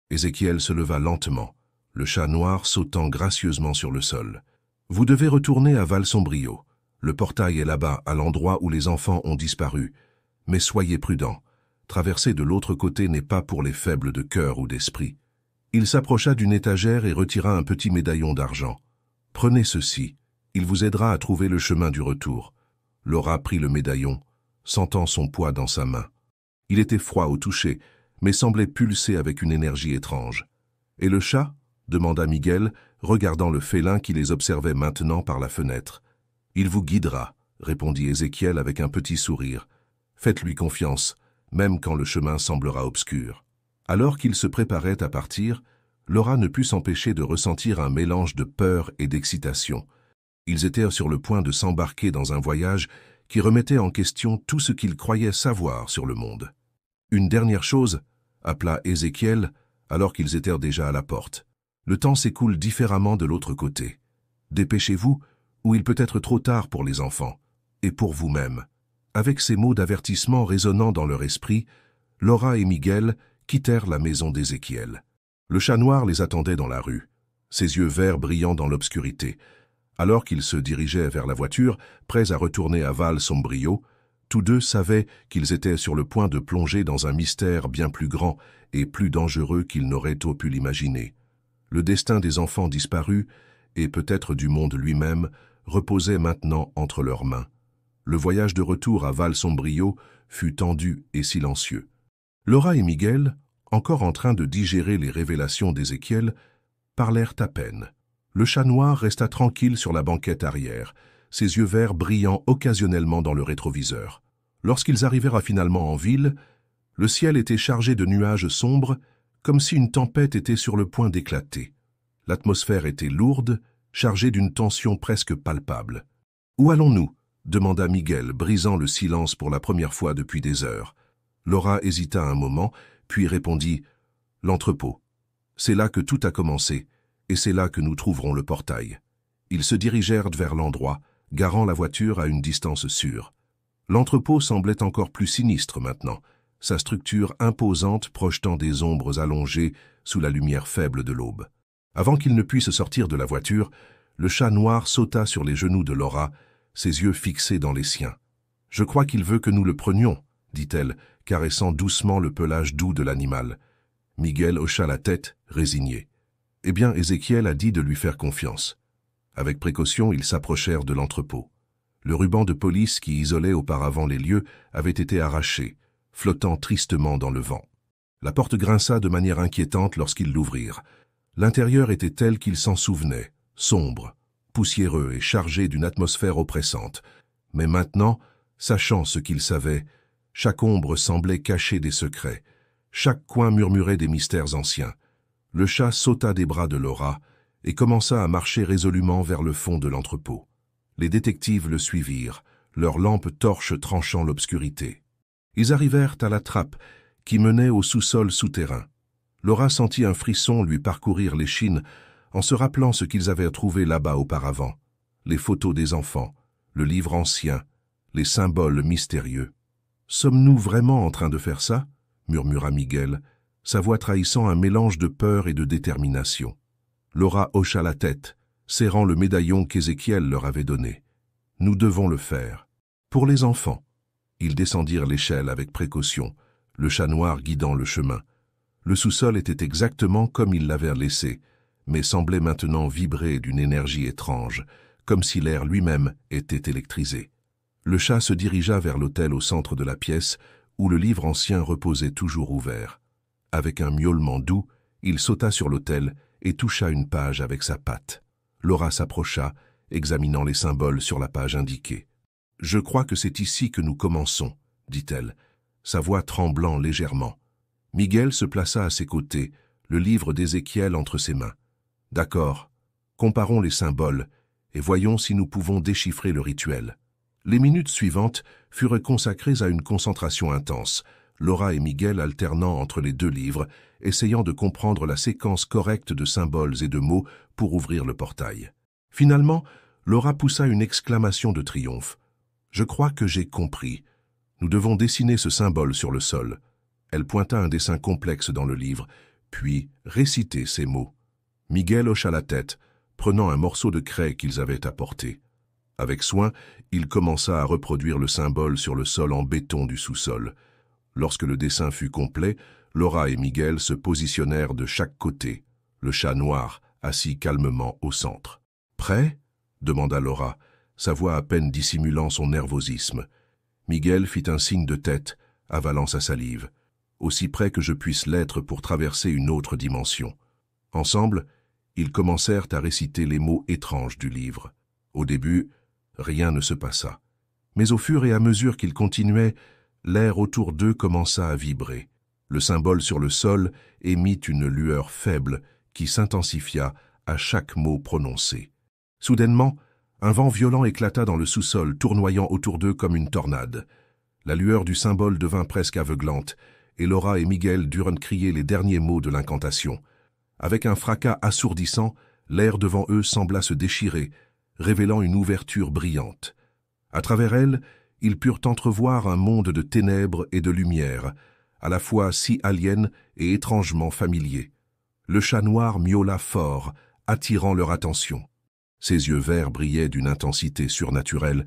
S1: Ézéchiel se leva lentement, le chat noir sautant gracieusement sur le sol. « Vous devez retourner à Val-Sombrio. Le portail est là-bas, à l'endroit où les enfants ont disparu. Mais soyez prudents. Traverser de l'autre côté n'est pas pour les faibles de cœur ou d'esprit. » Il s'approcha d'une étagère et retira un petit médaillon d'argent. « Prenez ceci. Il vous aidera à trouver le chemin du retour. » Laura prit le médaillon, sentant son poids dans sa main. Il était froid au toucher, mais semblait pulser avec une énergie étrange. « Et le chat ?» demanda Miguel, regardant le félin qui les observait maintenant par la fenêtre. « Il vous guidera, » répondit Ézéchiel avec un petit sourire. « Faites-lui confiance, même quand le chemin semblera obscur. » Alors qu'ils se préparaient à partir, Laura ne put s'empêcher de ressentir un mélange de peur et d'excitation. Ils étaient sur le point de s'embarquer dans un voyage qui remettait en question tout ce qu'ils croyaient savoir sur le monde. « Une dernière chose » appela Ézéchiel alors qu'ils étaient déjà à la porte. « Le temps s'écoule différemment de l'autre côté. Dépêchez-vous, ou il peut être trop tard pour les enfants, et pour vous-même. » Avec ces mots d'avertissement résonnant dans leur esprit, Laura et Miguel quittèrent la maison d'Ézéchiel. Le chat noir les attendait dans la rue, ses yeux verts brillant dans l'obscurité. Alors qu'ils se dirigeaient vers la voiture, prêts à retourner à Val-Sombrio, tous deux savaient qu'ils étaient sur le point de plonger dans un mystère bien plus grand et plus dangereux qu'ils n'auraient tôt pu l'imaginer. Le destin des enfants disparus, et peut-être du monde lui-même, reposait maintenant entre leurs mains. Le voyage de retour à Val-Sombrio fut tendu et silencieux. Laura et Miguel, encore en train de digérer les révélations d'Ézéchiel, parlèrent à peine. Le chat noir resta tranquille sur la banquette arrière, ses yeux verts brillant occasionnellement dans le rétroviseur. Lorsqu'ils arrivèrent finalement en ville, le ciel était chargé de nuages sombres, comme si une tempête était sur le point d'éclater. L'atmosphère était lourde, chargée d'une tension presque palpable. « Où allons-nous » demanda Miguel, brisant le silence pour la première fois depuis des heures. Laura hésita un moment, puis répondit « L'entrepôt. C'est là que tout a commencé, et c'est là que nous trouverons le portail. » Ils se dirigèrent vers l'endroit, garant la voiture à une distance sûre. L'entrepôt semblait encore plus sinistre maintenant, sa structure imposante projetant des ombres allongées sous la lumière faible de l'aube. Avant qu'il ne puisse sortir de la voiture, le chat noir sauta sur les genoux de Laura, ses yeux fixés dans les siens. « Je crois qu'il veut que nous le prenions, » dit-elle, caressant doucement le pelage doux de l'animal. Miguel hocha la tête, résigné. Eh bien, Ézéchiel a dit de lui faire confiance. Avec précaution, ils s'approchèrent de l'entrepôt. Le ruban de police qui isolait auparavant les lieux avait été arraché, flottant tristement dans le vent. La porte grinça de manière inquiétante lorsqu'ils l'ouvrirent. L'intérieur était tel qu'ils s'en souvenaient, sombre, poussiéreux et chargé d'une atmosphère oppressante. Mais maintenant, sachant ce qu'ils savaient, chaque ombre semblait cacher des secrets, chaque coin murmurait des mystères anciens. Le chat sauta des bras de Laura et commença à marcher résolument vers le fond de l'entrepôt. Les détectives le suivirent, leurs lampes torches tranchant l'obscurité. Ils arrivèrent à la trappe qui menait au sous-sol souterrain. Laura sentit un frisson lui parcourir l'échine en se rappelant ce qu'ils avaient trouvé là-bas auparavant. les photos des enfants, le livre ancien, les symboles mystérieux. « Sommes-nous vraiment en train de faire ça ?» murmura Miguel, sa voix trahissant un mélange de peur et de détermination. Laura hocha la tête, serrant le médaillon qu'Ézéchiel leur avait donné. « Nous devons le faire. » Pour les enfants. Ils descendirent l'échelle avec précaution, le chat noir guidant le chemin. Le sous-sol était exactement comme ils l'avaient laissé, mais semblait maintenant vibrer d'une énergie étrange, comme si l'air lui-même était électrisé. Le chat se dirigea vers l'autel au centre de la pièce, où le livre ancien reposait toujours ouvert. Avec un miaulement doux, il sauta sur l'autel et toucha une page avec sa patte. Laura s'approcha, examinant les symboles sur la page indiquée. « Je crois que c'est ici que nous commençons, » dit-elle, sa voix tremblant légèrement. Miguel se plaça à ses côtés, le livre d'Ézéchiel entre ses mains. « D'accord, comparons les symboles et voyons si nous pouvons déchiffrer le rituel. » Les minutes suivantes furent consacrées à une concentration intense, Laura et Miguel alternant entre les deux livres, essayant de comprendre la séquence correcte de symboles et de mots pour ouvrir le portail. Finalement, Laura poussa une exclamation de triomphe. « Je crois que j'ai compris. Nous devons dessiner ce symbole sur le sol. » Elle pointa un dessin complexe dans le livre, puis réciter ces mots. Miguel hocha la tête, prenant un morceau de craie qu'ils avaient apporté. Avec soin, il commença à reproduire le symbole sur le sol en béton du sous-sol. Lorsque le dessin fut complet, Laura et Miguel se positionnèrent de chaque côté, le chat noir assis calmement au centre. « Prêt ?» demanda Laura, sa voix à peine dissimulant son nervosisme. Miguel fit un signe de tête, avalant sa salive. « Aussi près que je puisse l'être pour traverser une autre dimension. » Ensemble, ils commencèrent à réciter les mots étranges du livre. Au début, rien ne se passa. Mais au fur et à mesure qu'ils continuaient, l'air autour d'eux commença à vibrer. Le symbole sur le sol émit une lueur faible qui s'intensifia à chaque mot prononcé. Soudainement, un vent violent éclata dans le sous-sol, tournoyant autour d'eux comme une tornade. La lueur du symbole devint presque aveuglante, et Laura et Miguel durent crier les derniers mots de l'incantation. Avec un fracas assourdissant, l'air devant eux sembla se déchirer, révélant une ouverture brillante. À travers elle, ils purent entrevoir un monde de ténèbres et de lumière, à la fois si alien et étrangement familier. Le chat noir miaula fort, attirant leur attention. Ses yeux verts brillaient d'une intensité surnaturelle,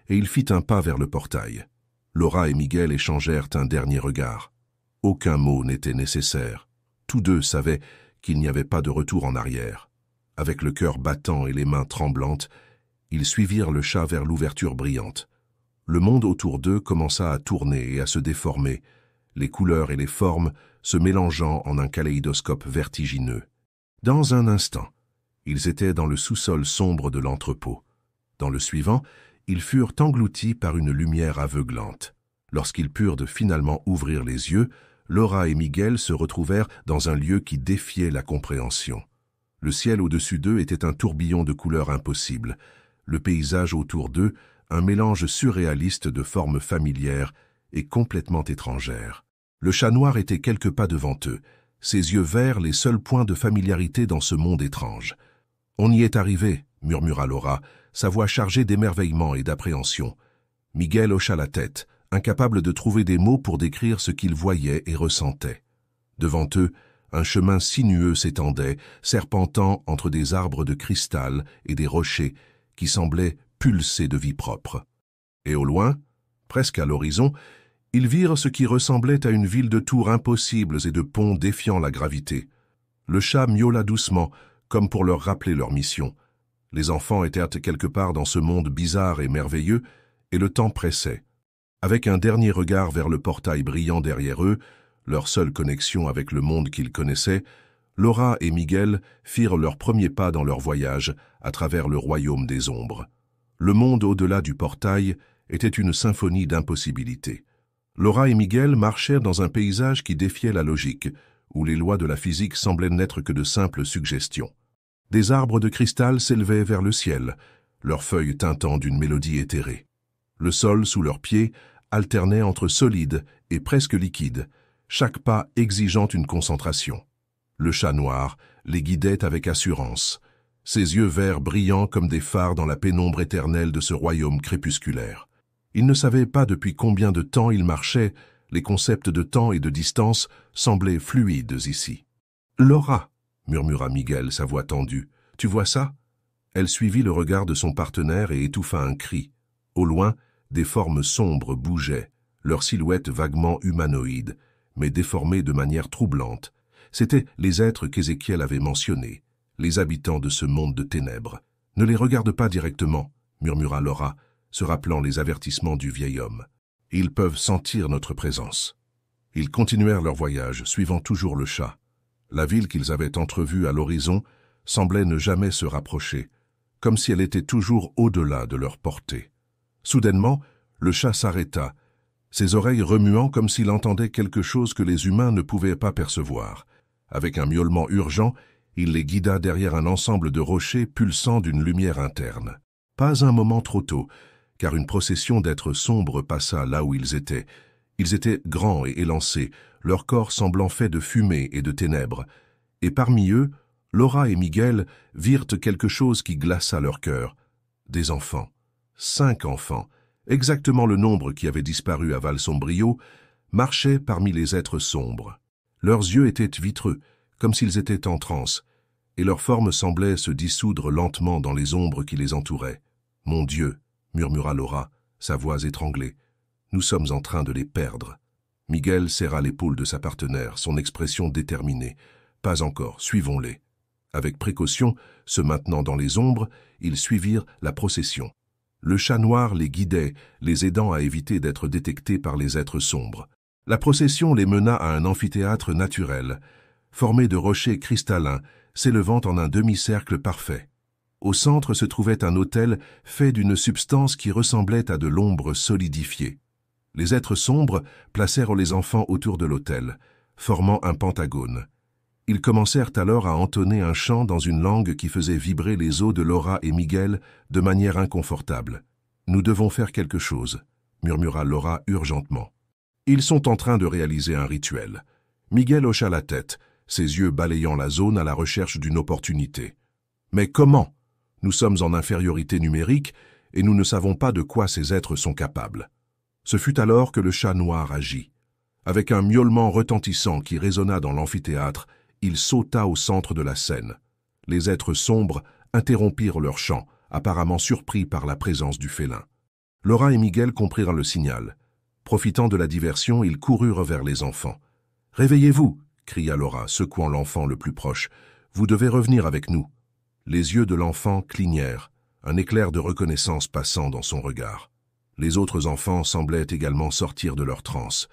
S1: et il fit un pas vers le portail. Laura et Miguel échangèrent un dernier regard. Aucun mot n'était nécessaire. Tous deux savaient qu'il n'y avait pas de retour en arrière. Avec le cœur battant et les mains tremblantes, ils suivirent le chat vers l'ouverture brillante. Le monde autour d'eux commença à tourner et à se déformer, les couleurs et les formes se mélangeant en un kaléidoscope vertigineux. Dans un instant, ils étaient dans le sous-sol sombre de l'entrepôt. Dans le suivant, ils furent engloutis par une lumière aveuglante. Lorsqu'ils purent finalement ouvrir les yeux, Laura et Miguel se retrouvèrent dans un lieu qui défiait la compréhension. Le ciel au-dessus d'eux était un tourbillon de couleurs impossibles. Le paysage autour d'eux, un mélange surréaliste de formes familières et complètement étrangères. Le chat noir était quelques pas devant eux, ses yeux verts les seuls points de familiarité dans ce monde étrange. « On y est arrivé », murmura Laura, sa voix chargée d'émerveillement et d'appréhension. Miguel hocha la tête, incapable de trouver des mots pour décrire ce qu'il voyait et ressentait. Devant eux, un chemin sinueux s'étendait, serpentant entre des arbres de cristal et des rochers qui semblaient pulser de vie propre. Et au loin, presque à l'horizon, ils virent ce qui ressemblait à une ville de tours impossibles et de ponts défiant la gravité. Le chat miaula doucement, comme pour leur rappeler leur mission. Les enfants étaient quelque part dans ce monde bizarre et merveilleux, et le temps pressait. Avec un dernier regard vers le portail brillant derrière eux, leur seule connexion avec le monde qu'ils connaissaient, Laura et Miguel firent leur premier pas dans leur voyage à travers le royaume des ombres. Le monde au-delà du portail était une symphonie d'impossibilités. Laura et Miguel marchèrent dans un paysage qui défiait la logique, où les lois de la physique semblaient n'être que de simples suggestions. Des arbres de cristal s'élevaient vers le ciel, leurs feuilles tintant d'une mélodie éthérée. Le sol sous leurs pieds alternait entre solide et presque liquide, chaque pas exigeant une concentration. Le chat noir les guidait avec assurance. ses yeux verts brillants comme des phares dans la pénombre éternelle de ce royaume crépusculaire. Il ne savait pas depuis combien de temps il marchait, les concepts de temps et de distance semblaient fluides ici. « Laura !» murmura Miguel, sa voix tendue. « Tu vois ça ?» Elle suivit le regard de son partenaire et étouffa un cri. Au loin, des formes sombres bougeaient, leurs silhouettes vaguement humanoïdes, mais déformées de manière troublante. C'étaient les êtres qu'Ézéchiel avait mentionnés, les habitants de ce monde de ténèbres. « Ne les regarde pas directement, » murmura Laura, se rappelant les avertissements du vieil homme. « Ils peuvent sentir notre présence. » Ils continuèrent leur voyage, suivant toujours le chat. La ville qu'ils avaient entrevue à l'horizon semblait ne jamais se rapprocher, comme si elle était toujours au-delà de leur portée. Soudainement, le chat s'arrêta, ses oreilles remuant comme s'il entendait quelque chose que les humains ne pouvaient pas percevoir. Avec un miaulement urgent, il les guida derrière un ensemble de rochers pulsant d'une lumière interne. Pas un moment trop tôt, car une procession d'êtres sombres passa là où ils étaient. Ils étaient grands et élancés, leur corps semblant fait de fumée et de ténèbres. Et parmi eux, Laura et Miguel virent quelque chose qui glaça leur cœur. Des enfants. 5 enfants, exactement le nombre qui avait disparu à Val-Sombrio, marchaient parmi les êtres sombres. Leurs yeux étaient vitreux, comme s'ils étaient en transe, et leur forme semblait se dissoudre lentement dans les ombres qui les entouraient. « Mon Dieu !» murmura Laura, sa voix étranglée. « Nous sommes en train de les perdre. » Miguel serra l'épaule de sa partenaire, son expression déterminée. « Pas encore, suivons-les. » Avec précaution, se maintenant dans les ombres, ils suivirent la procession. Le chat noir les guidait, les aidant à éviter d'être détectés par les êtres sombres. La procession les mena à un amphithéâtre naturel, formé de rochers cristallins, s'élevant en un demi-cercle parfait. Au centre se trouvait un autel fait d'une substance qui ressemblait à de l'ombre solidifiée. Les êtres sombres placèrent les enfants autour de l'autel, formant un pentagone. Ils commencèrent alors à entonner un chant dans une langue qui faisait vibrer les os de Laura et Miguel de manière inconfortable. « Nous devons faire quelque chose », murmura Laura urgentement. Ils sont en train de réaliser un rituel. Miguel hocha la tête, ses yeux balayant la zone à la recherche d'une opportunité. « Mais comment ? Nous sommes en infériorité numérique et nous ne savons pas de quoi ces êtres sont capables. » Ce fut alors que le chat noir agit. Avec un miaulement retentissant qui résonna dans l'amphithéâtre, il sauta au centre de la scène. Les êtres sombres interrompirent leur chant, apparemment surpris par la présence du félin. Laura et Miguel comprirent le signal. Profitant de la diversion, ils coururent vers les enfants. « Réveillez-vous » cria Laura, secouant l'enfant le plus proche. « Vous devez revenir avec nous. » Les yeux de l'enfant clignèrent, un éclair de reconnaissance passant dans son regard. Les autres enfants semblaient également sortir de leur transe.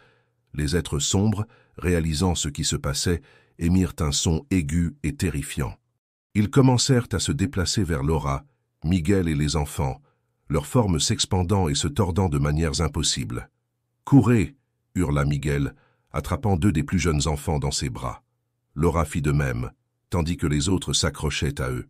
S1: Les êtres sombres, réalisant ce qui se passait, émirent un son aigu et terrifiant. Ils commencèrent à se déplacer vers Laura, Miguel et les enfants, leurs formes s'expandant et se tordant de manières impossibles. « Courez !» hurla Miguel, attrapant 2 des plus jeunes enfants dans ses bras. Laura fit de même, tandis que les autres s'accrochaient à eux.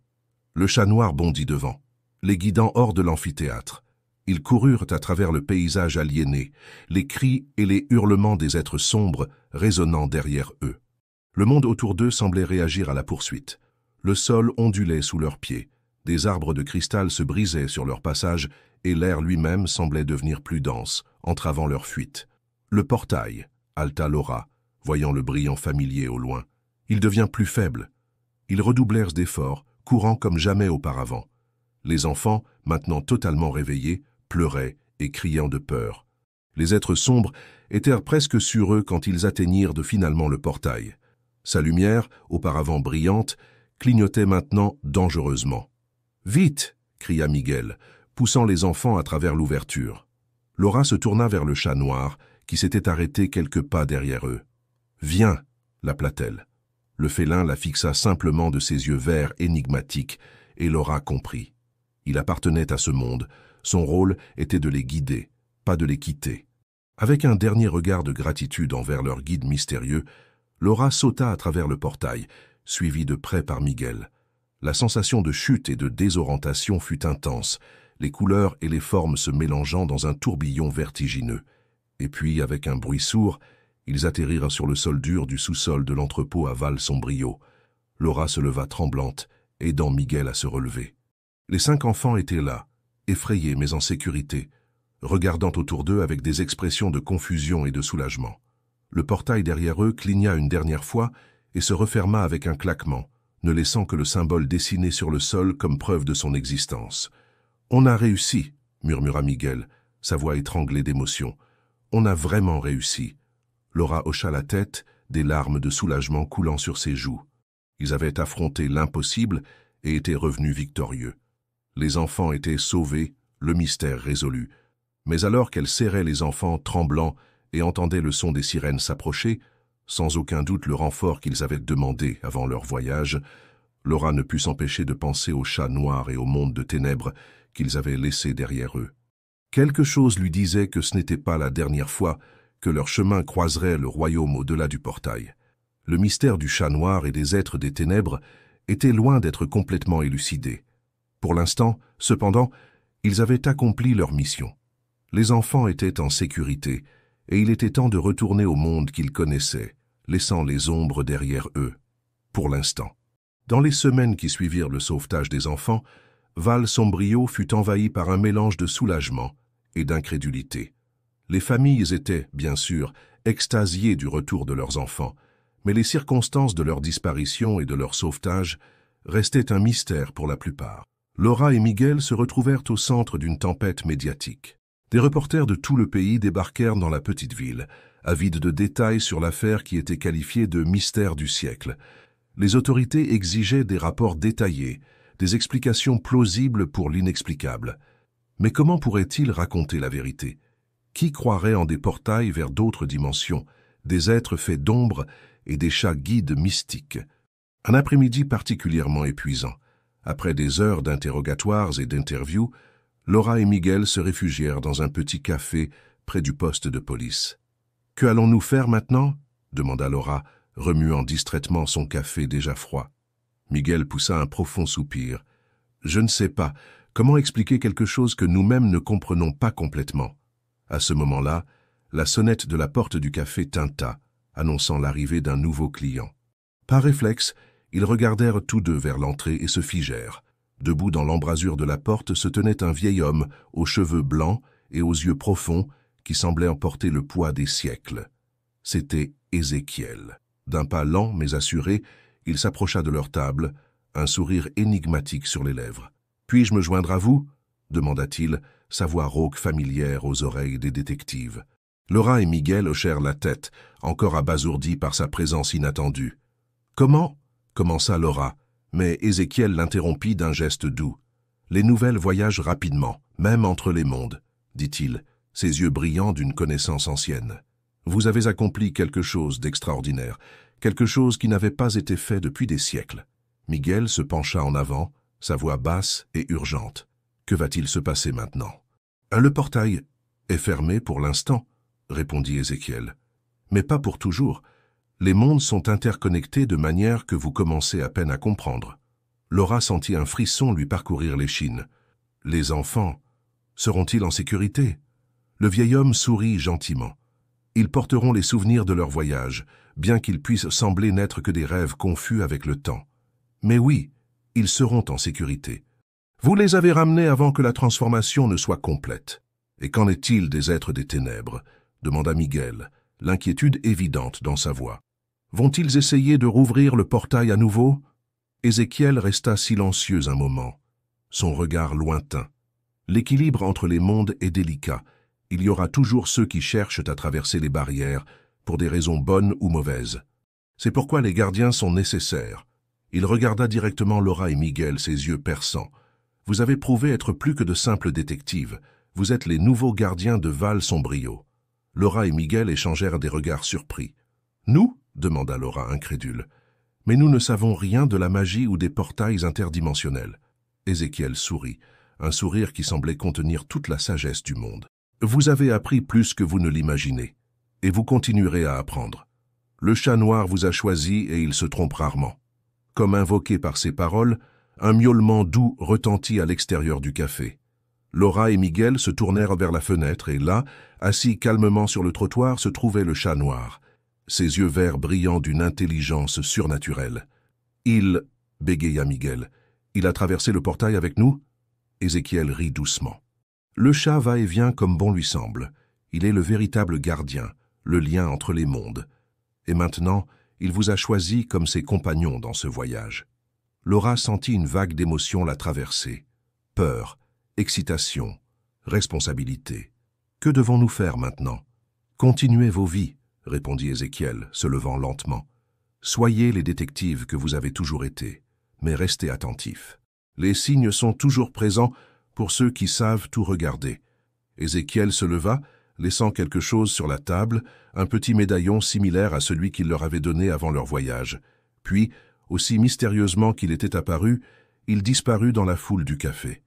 S1: Le chat noir bondit devant, les guidant hors de l'amphithéâtre. Ils coururent à travers le paysage aliéné, les cris et les hurlements des êtres sombres résonnant derrière eux. Le monde autour d'eux semblait réagir à la poursuite. Le sol ondulait sous leurs pieds, des arbres de cristal se brisaient sur leur passage et l'air lui-même semblait devenir plus dense, entravant leur fuite. « Le portail !» halta Laura, voyant le brillant familier au loin. « Il devient plus faible. » Ils redoublèrent d'efforts, courant comme jamais auparavant. Les enfants, maintenant totalement réveillés, pleuraient et criant de peur. Les êtres sombres étaient presque sur eux quand ils atteignirent finalement le portail. Sa lumière, auparavant brillante, clignotait maintenant dangereusement. « Vite !» cria Miguel, poussant les enfants à travers l'ouverture. Laura se tourna vers le chat noir, qui s'était arrêté quelques pas derrière eux. « Viens !» l'appela-t-elle. Le félin la fixa simplement de ses yeux verts énigmatiques, et Laura comprit. Il appartenait à ce monde, son rôle était de les guider, pas de les quitter. Avec un dernier regard de gratitude envers leur guide mystérieux, Laura sauta à travers le portail, suivie de près par Miguel. La sensation de chute et de désorientation fut intense, les couleurs et les formes se mélangeant dans un tourbillon vertigineux. Et puis, avec un bruit sourd, ils atterrirent sur le sol dur du sous-sol de l'entrepôt à Val-Sombrio. Laura se leva tremblante aidant Miguel à se relever. Les 5 enfants étaient là, effrayés mais en sécurité, regardant autour d'eux avec des expressions de confusion et de soulagement. Le portail derrière eux cligna une dernière fois et se referma avec un claquement, ne laissant que le symbole dessiné sur le sol comme preuve de son existence. « On a réussi !» murmura Miguel, sa voix étranglée d'émotion. « On a vraiment réussi !» Laura hocha la tête, des larmes de soulagement coulant sur ses joues. Ils avaient affronté l'impossible et étaient revenus victorieux. Les enfants étaient sauvés, le mystère résolu. Mais alors qu'elle serrait les enfants tremblants et entendait le son des sirènes s'approcher, sans aucun doute le renfort qu'ils avaient demandé avant leur voyage, Laura ne put s'empêcher de penser au chat noir et au monde de ténèbres qu'ils avaient laissé derrière eux. Quelque chose lui disait que ce n'était pas la dernière fois que leur chemin croiserait le royaume au-delà du portail. Le mystère du chat noir et des êtres des ténèbres était loin d'être complètement élucidé. Pour l'instant, cependant, ils avaient accompli leur mission. Les enfants étaient en sécurité, et il était temps de retourner au monde qu'ils connaissaient, laissant les ombres derrière eux. Pour l'instant. Dans les semaines qui suivirent le sauvetage des enfants, Val Sombrio fut envahi par un mélange de soulagement et d'incrédulité. Les familles étaient, bien sûr, extasiées du retour de leurs enfants, mais les circonstances de leur disparition et de leur sauvetage restaient un mystère pour la plupart. Laura et Miguel se retrouvèrent au centre d'une tempête médiatique. Des reporters de tout le pays débarquèrent dans la petite ville, avides de détails sur l'affaire qui était qualifiée de mystère du siècle. Les autorités exigeaient des rapports détaillés, des explications plausibles pour l'inexplicable. Mais comment pourraient-ils raconter la vérité? Qui croirait en des portails vers d'autres dimensions, des êtres faits d'ombre et des chats guides mystiques? Un après-midi particulièrement épuisant. Après des heures d'interrogatoires et d'interviews, Laura et Miguel se réfugièrent dans un petit café près du poste de police. « Que allons-nous faire maintenant ?» demanda Laura, remuant distraitement son café déjà froid. Miguel poussa un profond soupir. « Je ne sais pas. Comment expliquer quelque chose que nous-mêmes ne comprenons pas complètement ?» À ce moment-là, la sonnette de la porte du café tinta, annonçant l'arrivée d'un nouveau client. Par réflexe, ils regardèrent tous deux vers l'entrée et se figèrent. Debout dans l'embrasure de la porte se tenait un vieil homme aux cheveux blancs et aux yeux profonds qui semblait emporter le poids des siècles. C'était Ézéchiel. D'un pas lent mais assuré, il s'approcha de leur table, un sourire énigmatique sur les lèvres. « Puis-je me joindre à vous ?» demanda-t-il, sa voix rauque familière aux oreilles des détectives. Laura et Miguel hochèrent la tête, encore abasourdis par sa présence inattendue. « Comment ?» commença Laura, mais Ézéchiel l'interrompit d'un geste doux. « Les nouvelles voyagent rapidement, même entre les mondes, » dit-il, ses yeux brillants d'une connaissance ancienne. « Vous avez accompli quelque chose d'extraordinaire, quelque chose qui n'avait pas été fait depuis des siècles. » Miguel se pencha en avant, sa voix basse et urgente. « Que va-t-il se passer maintenant ?»« Le portail est fermé pour l'instant, » répondit Ézéchiel. « Mais pas pour toujours. Les mondes sont interconnectés de manière que vous commencez à peine à comprendre. » Laura sentit un frisson lui parcourir l'échine. « Les enfants, seront-ils en sécurité ?» Le vieil homme sourit gentiment. « Ils porteront les souvenirs de leur voyage, bien qu'ils puissent sembler n'être que des rêves confus avec le temps. Mais oui, ils seront en sécurité. Vous les avez ramenés avant que la transformation ne soit complète. Et qu'en est-il des êtres des ténèbres ?» demanda Miguel, l'inquiétude évidente dans sa voix. « Vont-ils essayer de rouvrir le portail à nouveau ?» Ézéchiel resta silencieux un moment, son regard lointain. L'équilibre entre les mondes est délicat. Il y aura toujours ceux qui cherchent à traverser les barrières, pour des raisons bonnes ou mauvaises. C'est pourquoi les gardiens sont nécessaires. Il regarda directement Laura et Miguel, ses yeux perçants. « Vous avez prouvé être plus que de simples détectives. Vous êtes les nouveaux gardiens de Val Sombrio. » Laura et Miguel échangèrent des regards surpris. « Nous ?» demanda Laura incrédule. « Mais nous ne savons rien de la magie ou des portails interdimensionnels. » Ézéchiel sourit, un sourire qui semblait contenir toute la sagesse du monde. « Vous avez appris plus que vous ne l'imaginez, et vous continuerez à apprendre. Le chat noir vous a choisi et il se trompe rarement. » Comme invoqué par ces paroles, un miaulement doux retentit à l'extérieur du café. Laura et Miguel se tournèrent vers la fenêtre et là, assis calmement sur le trottoir, se trouvait le chat noir, ses yeux verts brillant d'une intelligence surnaturelle. « Il, » bégaya Miguel, Il a traversé le portail avec nous ?» Ézéchiel rit doucement. Le chat va et vient comme bon lui semble. Il est le véritable gardien, le lien entre les mondes. Et maintenant, il vous a choisi comme ses compagnons dans ce voyage. Laura sentit une vague d'émotions la traverser. Peur, excitation, responsabilité. Que devons-nous faire maintenant? Continuez vos vies, répondit Ézéchiel, se levant lentement. Soyez les détectives que vous avez toujours été, mais restez attentifs. Les signes sont toujours présents pour ceux qui savent tout regarder. Ézéchiel se leva, laissant quelque chose sur la table, un petit médaillon similaire à celui qu'il leur avait donné avant leur voyage. Puis, aussi mystérieusement qu'il était apparu, il disparut dans la foule du café.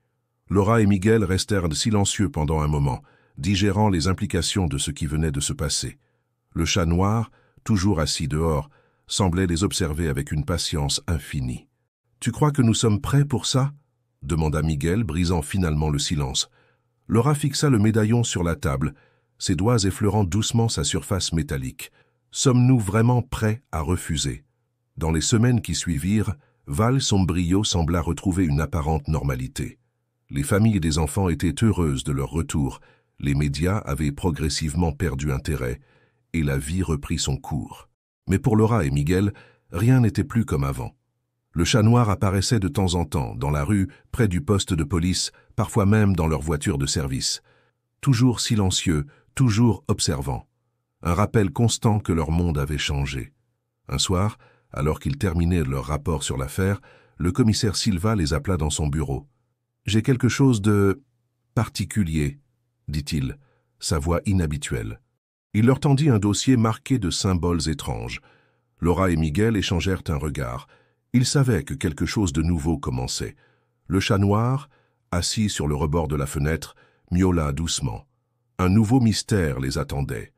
S1: Laura et Miguel restèrent silencieux pendant un moment, digérant les implications de ce qui venait de se passer. Le chat noir, toujours assis dehors, semblait les observer avec une patience infinie. « Tu crois que nous sommes prêts pour ça ?» demanda Miguel, brisant finalement le silence. Laura fixa le médaillon sur la table, ses doigts effleurant doucement sa surface métallique. « Sommes-nous vraiment prêts à refuser ?» Dans les semaines qui suivirent, Val Sombrio sembla retrouver une apparente normalité. Les familles des enfants étaient heureuses de leur retour, les médias avaient progressivement perdu intérêt, et la vie reprit son cours. Mais pour Laura et Miguel, rien n'était plus comme avant. Le chat noir apparaissait de temps en temps, dans la rue, près du poste de police, parfois même dans leur voiture de service. Toujours silencieux, toujours observant. Un rappel constant que leur monde avait changé. Un soir, alors qu'ils terminaient leur rapport sur l'affaire, le commissaire Silva les appela dans son bureau. « J'ai quelque chose de particulier, » dit-il, sa voix inhabituelle. Il leur tendit un dossier marqué de symboles étranges. Laura et Miguel échangèrent un regard. Ils savaient que quelque chose de nouveau commençait. Le chat noir, assis sur le rebord de la fenêtre, miaula doucement. Un nouveau mystère les attendait.